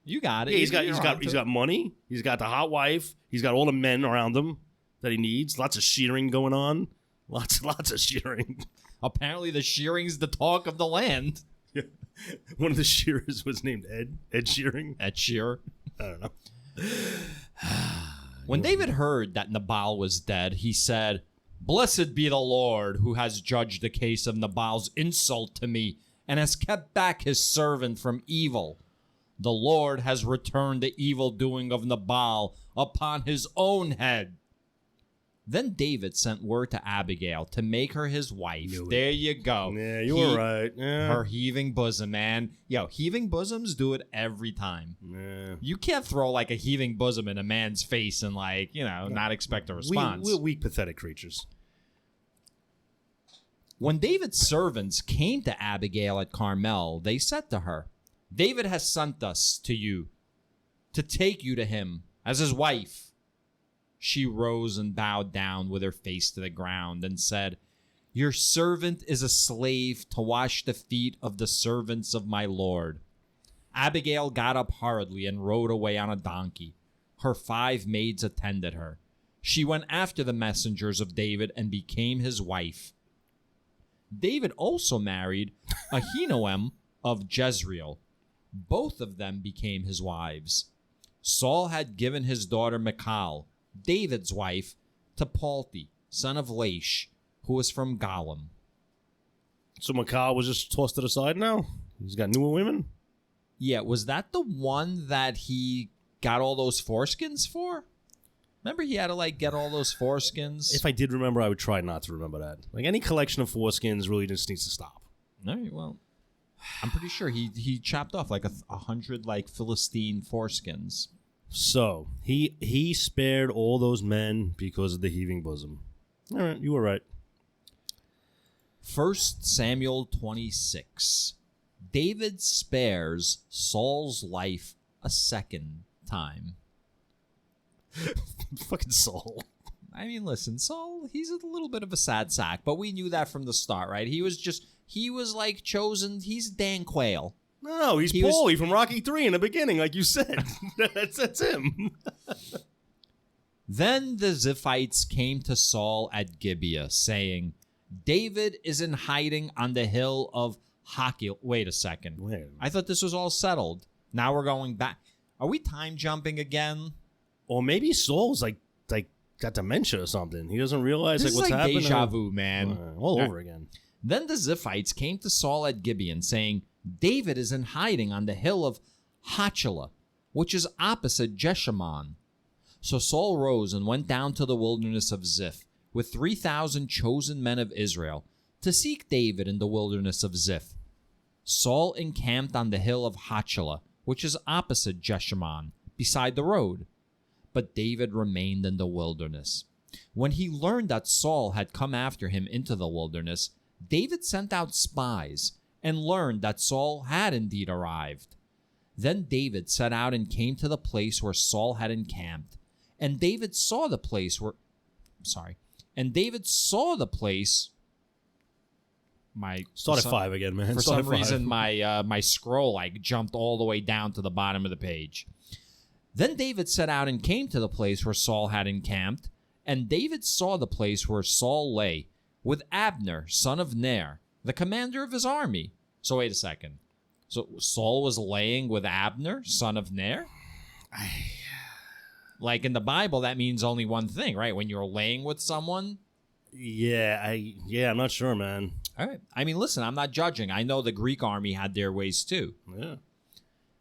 You got it. Yeah, he's got money. He's got the hot wife. He's got all the men around him that he needs. Lots of shearing going on. Lots of shearing. Apparently the shearing's the talk of the land. Yeah. One of the shearers was named Ed Shearing. Ed Shearer. I don't know. When David heard that Nabal was dead, he said, "Blessed be the Lord, who has judged the case of Nabal's insult to me and has kept back his servant from evil. The Lord has returned the evil doing of Nabal upon his own head." Then David sent word to Abigail to make her his wife. There you go. Yeah, you were right. Yeah. Her heaving bosom, man. Yo, heaving bosoms do it every time. Yeah. You can't throw like a heaving bosom in a man's face and like, not expect a response. We're weak, pathetic creatures. When David's servants came to Abigail at Carmel, they said to her, "David has sent us to you to take you to him as his wife." She rose and bowed down with her face to the ground and said, "Your servant is a slave to wash the feet of the servants of my Lord." Abigail got up hurriedly and rode away on a donkey. Her 5 maids attended her. She went after the messengers of David and became his wife. David also married Ahinoam of Jezreel. Both of them became his wives. Saul had given his daughter Michal, David's wife, to Palti, son of Laish, who was from Galim. So Michal was just tossed to the side now? He's got newer women? Yeah, was that the one that he got all those foreskins for? Remember he had to, like, get all those foreskins? If I did remember, I would try not to remember that. Like, any collection of foreskins really just needs to stop. All right, well, I'm pretty sure he chopped off, like, 100, like, Philistine foreskins. So, he spared all those men because of the heaving bosom. All right, you were right. 1 Samuel 26. David spares Saul's life a second time. Fucking Saul. I mean, listen, Saul, he's a little bit of a sad sack, but we knew that from the start, right? He was like chosen. He's Dan Quayle. No, he's Paulie from Rocky 3 in the beginning, like you said. That's him. Then the Ziphites came to Saul at Gibeah, saying, David is in hiding on the hill of Hakil. Wait a second. I thought this was all settled. Now we're going back. Are we time jumping again? Or maybe Saul's like got dementia or something. He doesn't realize this what's is like happening. Deja vu, man. All over again. Then the Ziphites came to Saul at Gibeon, saying, David is in hiding on the hill of Hachilah, which is opposite Jeshimon. So Saul rose and went down to the wilderness of Ziph with 3,000 chosen men of Israel to seek David in the wilderness of Ziph. Saul encamped on the hill of Hachilah, which is opposite Jeshimon, beside the road. But David remained in the wilderness. When he learned that Saul had come after him into the wilderness, David sent out spies and learned that Saul had indeed arrived. Then David set out and came to the place where Saul had encamped. And David saw the place where... And David saw the place... Start at 5 again, man. For some reason, my scroll jumped all the way down to the bottom of the page. Then David set out and came to the place where Saul had encamped, and David saw the place where Saul lay, with Abner, son of Ner, the commander of his army. So wait a second. So Saul was laying with Abner, son of Ner? Like in the Bible, that means only one thing, right? When you're laying with someone? Yeah, I'm not sure, man. All right. I mean, listen, I'm not judging. I know the Greek army had their ways too. Yeah.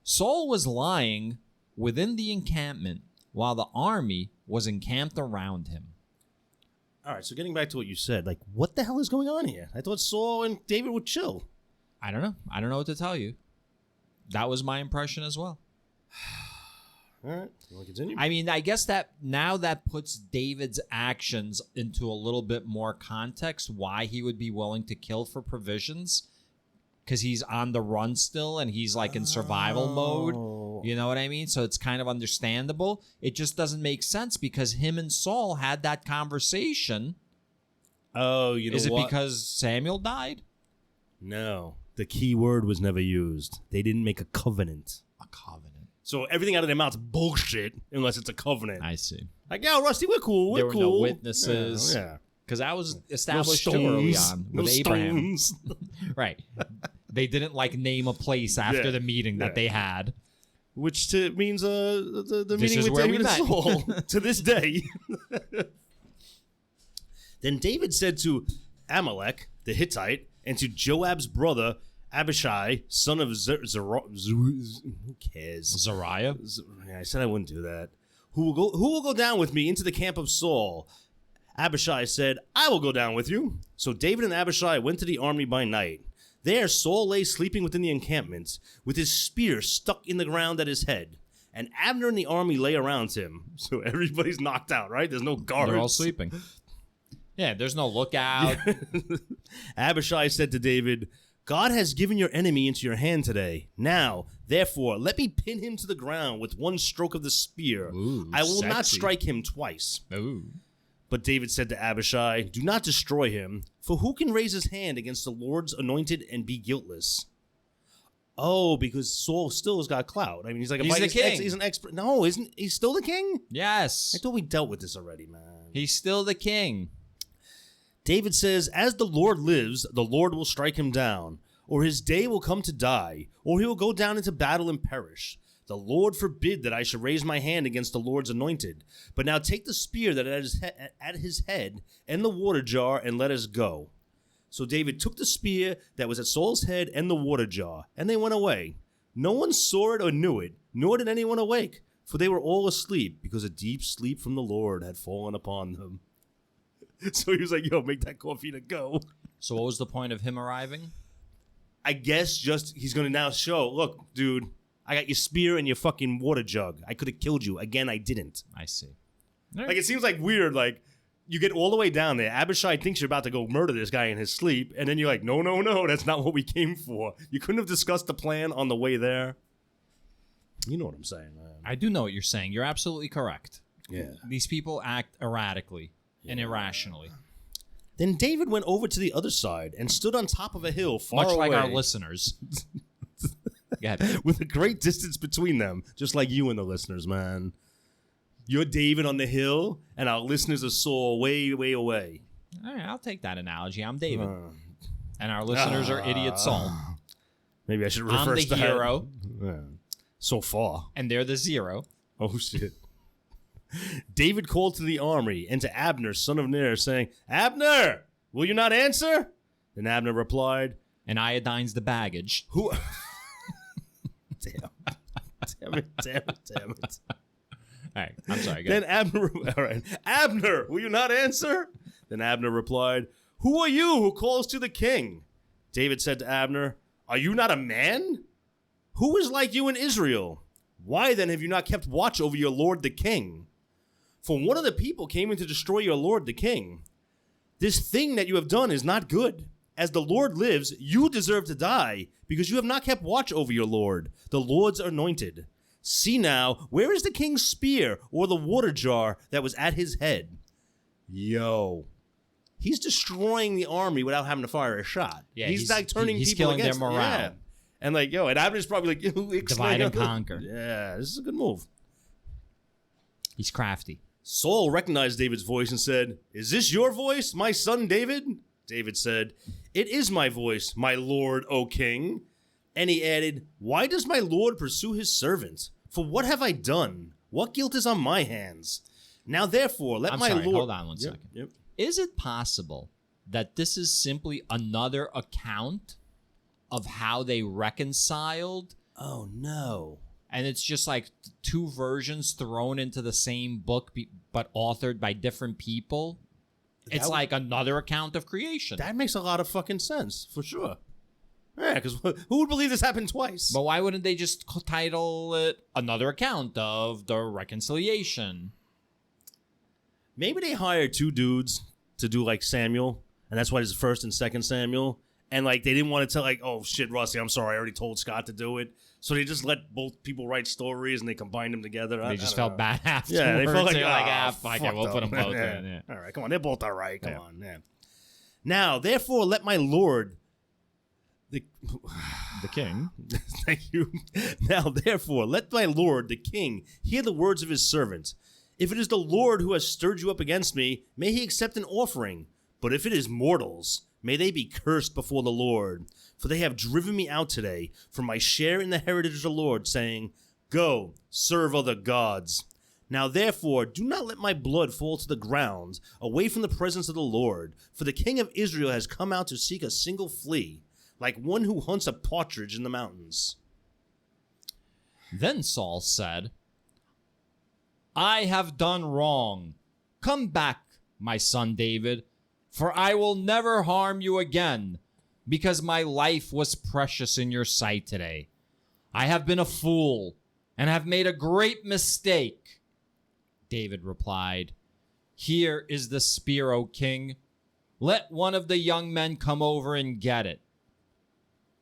Saul was lying within the encampment while the army was encamped around him. All right, so getting back to what you said, like, what the hell is going on here? I thought Saul and David would chill. I don't know. I don't know what to tell you. That was my impression as well. All right, you want to continue? I mean, I guess that now that puts David's actions into a little bit more context, why he would be willing to kill for provisions, because he's on the run still and he's like in survival mode. You know what I mean? So it's kind of understandable. It just doesn't make sense because him and Saul had that conversation. Oh, you know what? Is it because Samuel died? No. The key word was never used. They didn't make a covenant. A covenant. So everything out of their mouth's bullshit unless it's a covenant. I see. Like, yo, Rusty, we're cool. We're there were cool. No witnesses. Yeah. Because that was established too early on with Abraham. Right. They didn't name a place after the meeting that they had. Which means the meeting with where David and Saul to this day. Then David said to Amalek, the Hittite, and to Joab's brother, Abishai, son of who cares? Zariah? I said I wouldn't do that. Who will go down with me into the camp of Saul? Abishai said, I will go down with you. So David and Abishai went to the army by night. There Saul lay sleeping within the encampment, with his spear stuck in the ground at his head. And Abner and the army lay around him. So everybody's knocked out, right? There's no guards. They're all sleeping. Yeah, there's no lookout. Abishai said to David, God has given your enemy into your hand today. Now, therefore, let me pin him to the ground with one stroke of the spear. Ooh, I will sexy. not strike him twice. Ooh. But David said to Abishai, do not destroy him, for who can raise his hand against the Lord's anointed and be guiltless? Oh, because Saul still has got clout. I mean, he's like he's the king. He's an expert. No, isn't he still the king? Yes. I thought we dealt with this already, man. He's still the king. David says, as the Lord lives, the Lord will strike him down, or his day will come to die, or he will go down into battle and perish. The Lord forbid that I should raise my hand against the Lord's anointed. But now take the spear that is at his head and the water jar and let us go. So David took the spear that was at Saul's head and the water jar, and they went away. No one saw it or knew it, nor did anyone awake, for they were all asleep, because a deep sleep from the Lord had fallen upon them. So he was like, yo, make that coffee to go. So what was the point of him arriving? I guess just he's going to now show, look, dude, I got your spear and your fucking water jug. I could have killed you. Again, I didn't. I see. Like, it seems like weird, like, you get all the way down there. Abishai thinks you're about to go murder this guy in his sleep, and then you're like, no, that's not what we came for. You couldn't have discussed the plan on the way there. You know what I'm saying, man. I do know what you're saying. You're absolutely correct. Yeah. These people act erratically and irrationally. Then David went over to the other side and stood on top of a hill far Much away. like our listeners. Go ahead. With a great distance between them, just like you and the listeners, man. You're David on the hill, and our listeners are Saul way, way away. All right, I'll take that analogy. I'm David. And our listeners are idiot Saul. Maybe I should I'm reverse the hero. Yeah. So far. And they're the zero. Oh, shit. David called to the army and to Abner, son of Ner, saying, Abner, will you not answer? Then Abner replied, And Iodine's the baggage. Who? Damn it. All right, I'm sorry. Go Then ahead. Abner, will you not answer? Then Abner replied, Who are you who calls to the king? David said to Abner, Are you not a man? Who is like you in Israel? Why then have you not kept watch over your lord the king? For one of the people came in to destroy your lord the king. This thing that you have done is not good. As the Lord lives, you deserve to die, because you have not kept watch over your lord, the Lord's anointed. See now, where is the king's spear or the water jar that was at his head? Yo. He's destroying the army without having to fire a shot. Yeah, he's like turning he's people killing against their morale. Yeah. And like, yo, and Abner's probably like, Divide and conquer. Yeah, this is a good move. He's crafty. Saul recognized David's voice and said, Is this your voice, my son David? David said, It is my voice, my lord, O king. And he added, Why does my lord pursue his servant? For what have I done? What guilt is on my hands? Now therefore, let I'm my sorry, lord... hold on one second. Yep. Is it possible that this is simply another account of how they reconciled? Oh, no. And it's just like two versions thrown into the same book, but authored by different people? It's like another account of creation. That makes a lot of fucking sense, for sure. Yeah, because who would believe this happened twice? But why wouldn't they just title it another account of the reconciliation? Maybe they hired two dudes to do like Samuel, and that's why there's first and second Samuel. And like they didn't want to tell like, oh shit, Rusty, I'm sorry, I already told Scott to do it. So they just let both people write stories and they combined them together. They just felt bad afterwards. Yeah, they felt like, fuck it, we'll put them both in. Yeah. All right, come on, they're both all right. Come on, yeah. Now, therefore, let my lord, the king. Thank you. Now, therefore, let my lord, the king, hear the words of his servant. If it is the Lord who has stirred you up against me, may he accept an offering. But if it is mortals, may they be cursed before the Lord. For they have driven me out today from my share in the heritage of the Lord, saying, Go, serve other gods. Now therefore, do not let my blood fall to the ground, away from the presence of the Lord. For the king of Israel has come out to seek a single flea, like one who hunts a partridge in the mountains. Then Saul said, I have done wrong. Come back, my son David, for I will never harm you again, because my life was precious in your sight today. I have been a fool and have made a great mistake. David replied, Here is the spear, O king. Let one of the young men come over and get it.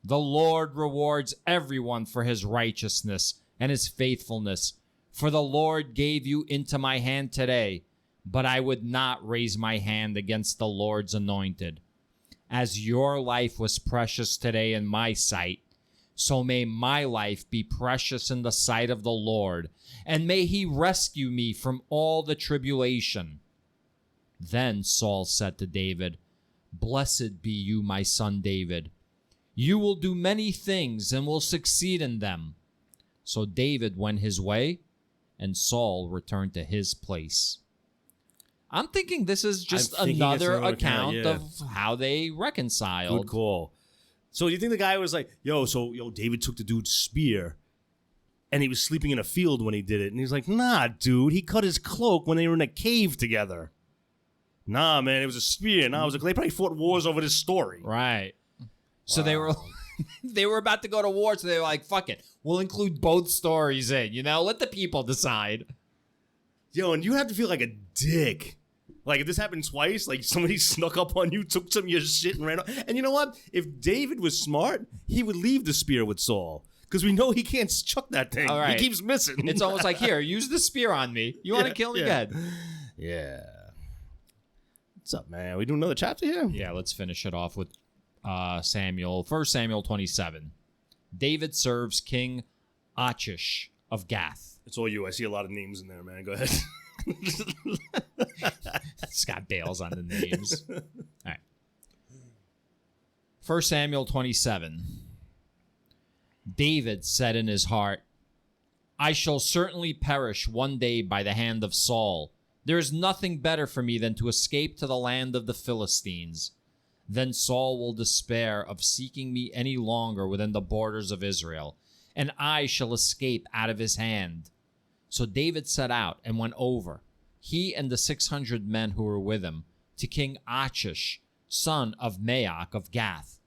The Lord rewards everyone for his righteousness and his faithfulness, for the Lord gave you into my hand today, but I would not raise my hand against the Lord's anointed. As your life was precious today in my sight, so may my life be precious in the sight of the Lord, and may he rescue me from all the tribulation. Then Saul said to David, Blessed be you, my son David. You will do many things and will succeed in them. So David went his way, and Saul returned to his place. I'm thinking this is just another account of how they reconciled. Good call. So you think the guy was like, David took the dude's spear and he was sleeping in a field when he did it. And he's like, nah, dude, he cut his cloak when they were in a cave together. Nah, man, it was a spear. Nah, they probably fought wars over this story. Right. So they were about to go to war, so they were like, fuck it. We'll include both stories in, let the people decide. Yo, and you have to feel like a dick Like, if this happened twice, like somebody snuck up on you, took some of your shit and ran off. And you know what? If David was smart, he would leave the spear with Saul. Because we know he can't chuck that thing. All right. He keeps missing. It's almost like, here, use the spear on me. You want to kill me? Good. Yeah. What's up, man? We doing another chapter here? Yeah, let's finish it off with Samuel. 1 Samuel 27. David serves King Achish of Gath. It's all you. I see a lot of names in there, man. Go ahead. Scott bails on the names. All right. 1 Samuel 27. David said in his heart, I shall certainly perish one day by the hand of Saul. There is nothing better for me than to escape to the land of the Philistines. Then Saul will despair of seeking me any longer within the borders of Israel, and I shall escape out of his hand. So David set out and went over, he and the 600 men who were with him, to King Achish, son of Maach of Gath.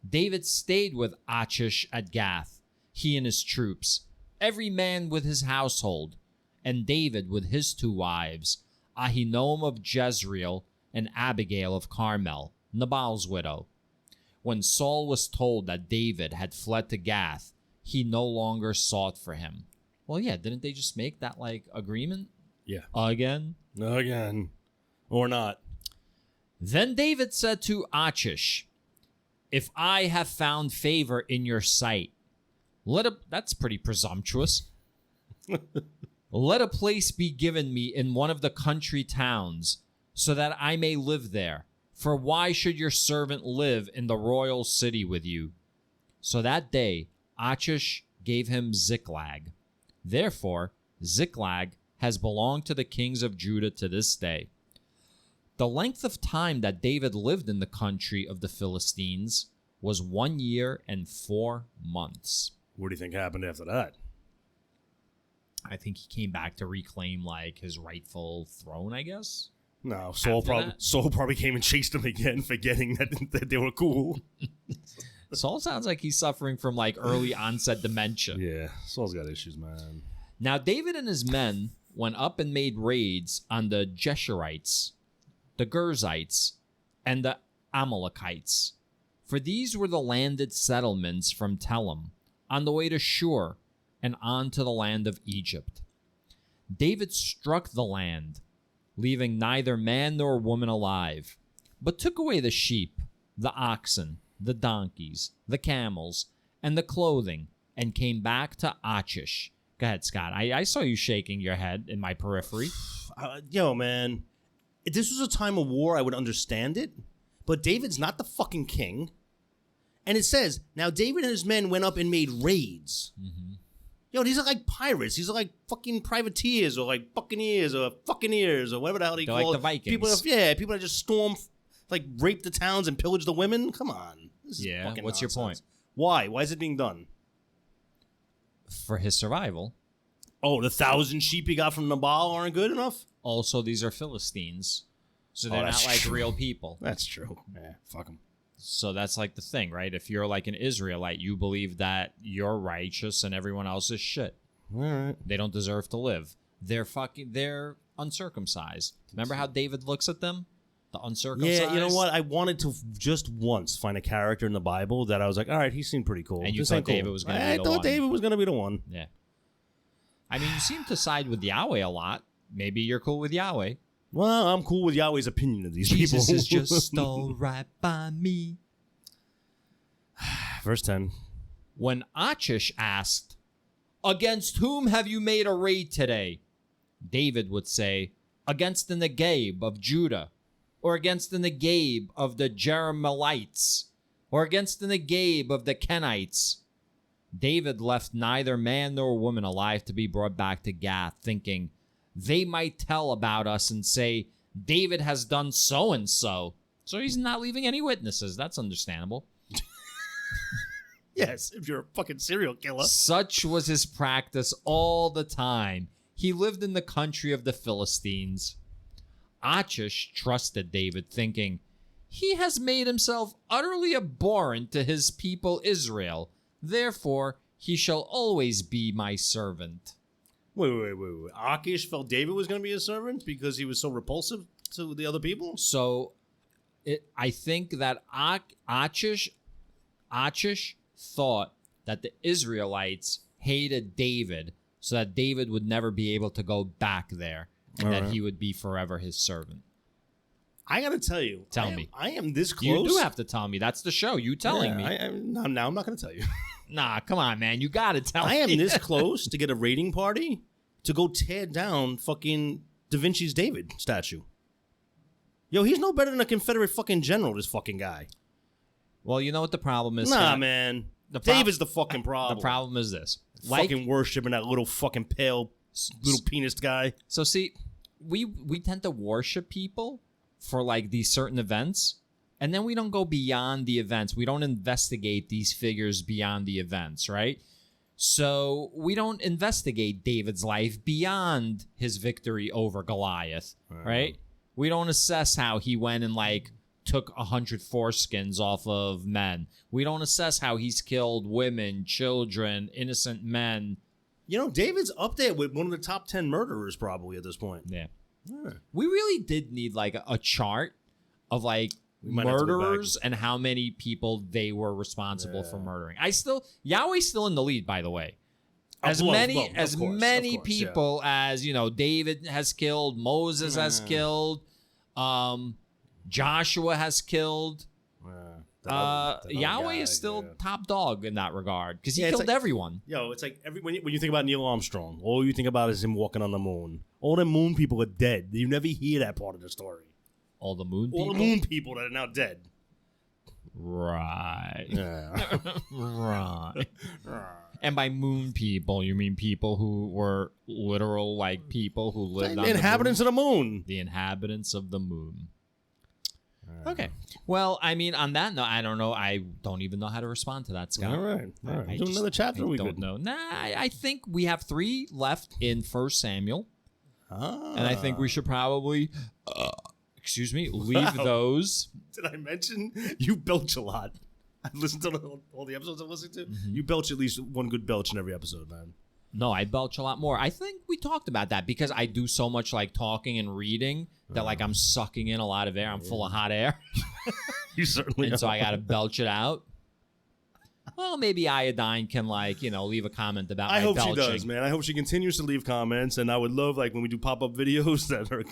David stayed with Achish at Gath, he and his troops, every man with his household, and David with his 2 wives, Ahinoam of Jezreel and Abigail of Carmel, Nabal's widow. When Saul was told that David had fled to Gath, he no longer sought for him. Well, yeah, didn't they just make that, like, agreement? Yeah. Again? Again. Or not. Then David said to Achish, if I have found favor in your sight, that's pretty presumptuous. Let a place be given me in one of the country towns, so that I may live there. For why should your servant live in the royal city with you? So that day Achish gave him Ziklag. Therefore, Ziklag has belonged to the kings of Judah to this day. The length of time that David lived in the country of the Philistines was 1 year and 4 months. What do you think happened after that? I think he came back to reclaim, like, his rightful throne, I guess. No, Saul probably came and chased him again, forgetting that they were cool. Saul sounds like he's suffering from, like, early onset dementia. Yeah, Saul's got issues, man. Now David and his men went up and made raids on the Geshurites, the Gerzites, and the Amalekites. For these were the landed settlements from Telem, on the way to Shur, and on to the land of Egypt. David struck the land, leaving neither man nor woman alive, but took away the sheep, the oxen, the donkeys, the camels, and the clothing, and came back to Achish. Go ahead, Scott. I saw you shaking your head in my periphery. Yo, man, if this was a time of war, I would understand it. But David's not the fucking king. And it says, now David and his men went up and made raids. Mm-hmm. Yo, these are like pirates. These are like fucking privateers or like buccaneers or fuckineers or whatever the hell they call like it. the Vikings. People that just storm, like rape the towns and pillage the women. Come on. This is fucking what's nonsense. your point? Why? Why is it being done? For his survival. Oh, the 1,000 sheep he got from Nabal aren't good enough? Also, these are Philistines. So they're not like true. real people. That's true. Yeah, fuck them. So that's like the thing, right? If you're like an Israelite, you believe that you're righteous and everyone else is shit. All right. They don't deserve to live. They're uncircumcised. Remember how David looks at them? The uncircumcised? Yeah, you know what? I wanted to just once find a character in the Bible that I was like, all right, he seemed pretty cool. And you This thought ain't cool. David was going to be the one. I thought David was going to be the one. Yeah. I mean, you seem to side with Yahweh a lot. Maybe you're cool with Yahweh. Well, I'm cool with Yahweh's opinion of these Jesus people. is just all right by me. Verse 10. When Achish asked, against whom have you made a raid today? David would say, against the Negev of Judah, or against the Negev of the Jerahmeelites, or against the Negev of the Kenites. David left neither man nor woman alive to be brought back to Gath, thinking, they might tell about us and say, David has done so-and-so. So he's not leaving any witnesses. That's understandable. Yes, if you're a fucking serial killer. Such was his practice all the time. He lived in the country of the Philistines. Achish trusted David, thinking, he has made himself utterly abhorrent to his people Israel. Therefore, he shall always be my servant. Wait. Achish felt David was going to be his servant because he was so repulsive to the other people? So I think that Achish thought that the Israelites hated David so that David would never be able to go back there and that he would be forever his servant. I got to tell you. Tell me. I am this close. You do have to tell me. That's the show. You telling me. Now I'm not going to tell you. Nah, come on, man. You got to tell me. I am this close to get a raiding party to go tear down fucking Da Vinci's David statue. Yo, he's no better than a Confederate fucking general, this fucking guy. Well, you know what the problem is? Nah, man. David's the fucking problem. The problem is this. Fucking worshiping that little fucking pale little penis guy. So see, we tend to worship people for like these certain events, and then we don't go beyond the events. We don't investigate these figures beyond the events, right? So we don't investigate David's life beyond his victory over Goliath, right? We don't assess how he went and like took 100 foreskins off of men. We don't assess how he's killed women, children, innocent men. You know, David's up there with one of the top 10 murderers probably at this point. Yeah. We really did need like a chart of like murderers and how many people they were responsible for murdering. Yahweh's still in the lead, by the way. As many people as, you know, David has killed, Moses has killed, Joshua has killed. Yahweh is still top dog in that regard because he killed everyone. Yo, it's like when you think about Neil Armstrong, all you think about is him walking on the moon. All the moon people are dead. You never hear that part of the story. All the moon people? All the moon people that are now dead. Right. Yeah. Right. And by moon people, you mean people who were literal, like people who lived on the inhabitants of the moon. The inhabitants of the moon. Okay. Well, I mean, on that note, I don't know. I don't even know how to respond to that, Scott. All right. Do another chapter. I don't know. Nah, I think we have 3 left in 1 Samuel. And I think we should probably, leave those. Did I mention you belch a lot? I've listened to all the episodes I've listened to. You belch at least one good belch in every episode, man. No, I belch a lot more. I think we talked about that because I do so much like talking and reading that like I'm sucking in a lot of air. I'm full of hot air. You certainly and so I got to belch it out. Well, maybe Iodine can like, you know, leave a comment about my belching. I hope she does, man. I hope she continues to leave comments, and I would love like when we do pop-up videos that are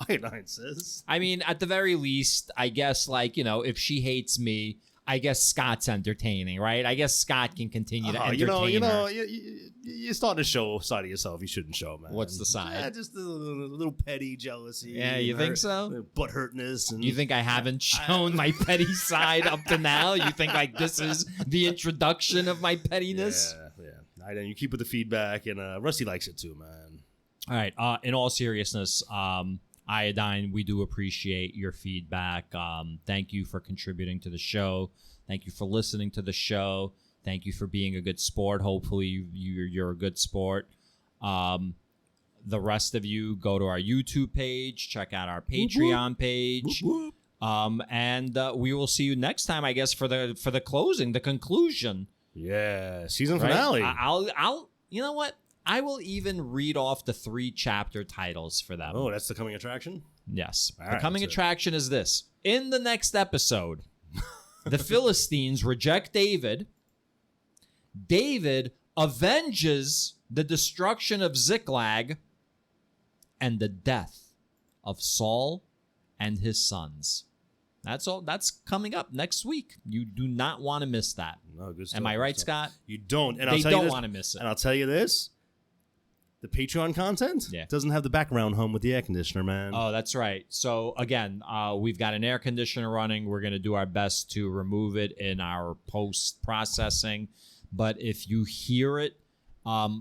Iodine says. I mean, at the very least, I guess like, you know, if she hates me, I guess Scott's entertaining, right? I guess Scott can continue to entertain her. You're starting to show a side of yourself you shouldn't show, man. What's the side? Yeah, just a little petty jealousy. Yeah, you think so? Butt hurtness. You think I haven't shown my petty side up to now? You think like this is the introduction of my pettiness? Yeah. I know you keep with the feedback, and Rusty likes it too, man. All right. In all seriousness, Iodine, we do appreciate your feedback. Thank you for contributing to the show. Thank you for listening to the show. Thank you for being a good sport. Hopefully you're a good sport. The rest of you, go to our YouTube page, check out our Patreon page, and we will see you next time, I guess, for the closing, the conclusion. Yeah, season finale. Right? I'll you know what? I will even read off the 3 chapter titles for them. Oh, that's the coming attraction? Yes. The coming attraction is this. In the next episode, the Philistines reject David. David avenges the destruction of Ziklag and the death of Saul and his sons. That's all. That's coming up next week. You do not want to miss that. No, good stuff. Am I right, Scott? You don't. And they don't want to miss it. And I'll tell you this. The Patreon content doesn't have the background hum with the air conditioner, man. Oh, that's right. So, again, we've got an air conditioner running. We're going to do our best to remove it in our post-processing. But if you hear it, I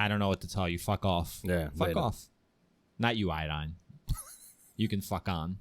don't know what to tell you. Fuck off. Yeah. Fuck off. Not you, Iodine. You can fuck on.